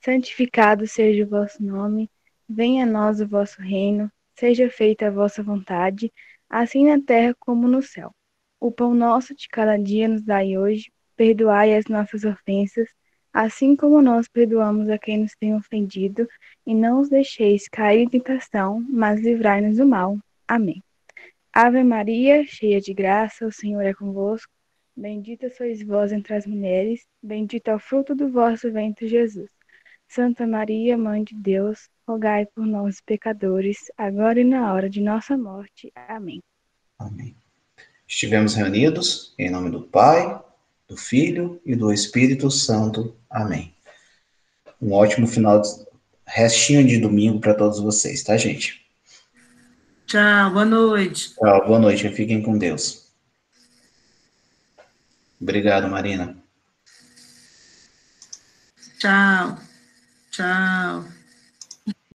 Speaker 4: santificado seja o vosso nome, venha a nós o vosso reino, seja feita a vossa vontade, assim na terra como no céu. O pão nosso de cada dia nos dai hoje, perdoai as nossas ofensas, assim como nós perdoamos a quem nos tem ofendido, e não os deixeis cair em tentação, mas livrai-nos do mal. Amém. Ave Maria, cheia de graça, o Senhor é convosco. Bendita sois vós entre as mulheres, bendito é o fruto do vosso ventre, Jesus. Santa Maria, Mãe de Deus, rogai por nós, pecadores, agora e na hora de nossa morte. Amém.
Speaker 1: Amém. Estivemos reunidos em nome do Pai, do Filho e do Espírito Santo. Amém. Um ótimo restinho de domingo para todos vocês, tá, gente?
Speaker 2: Tchau, boa noite.
Speaker 1: Tchau, boa noite. Fiquem com Deus. Obrigado, Marina.
Speaker 2: Tchau, tchau.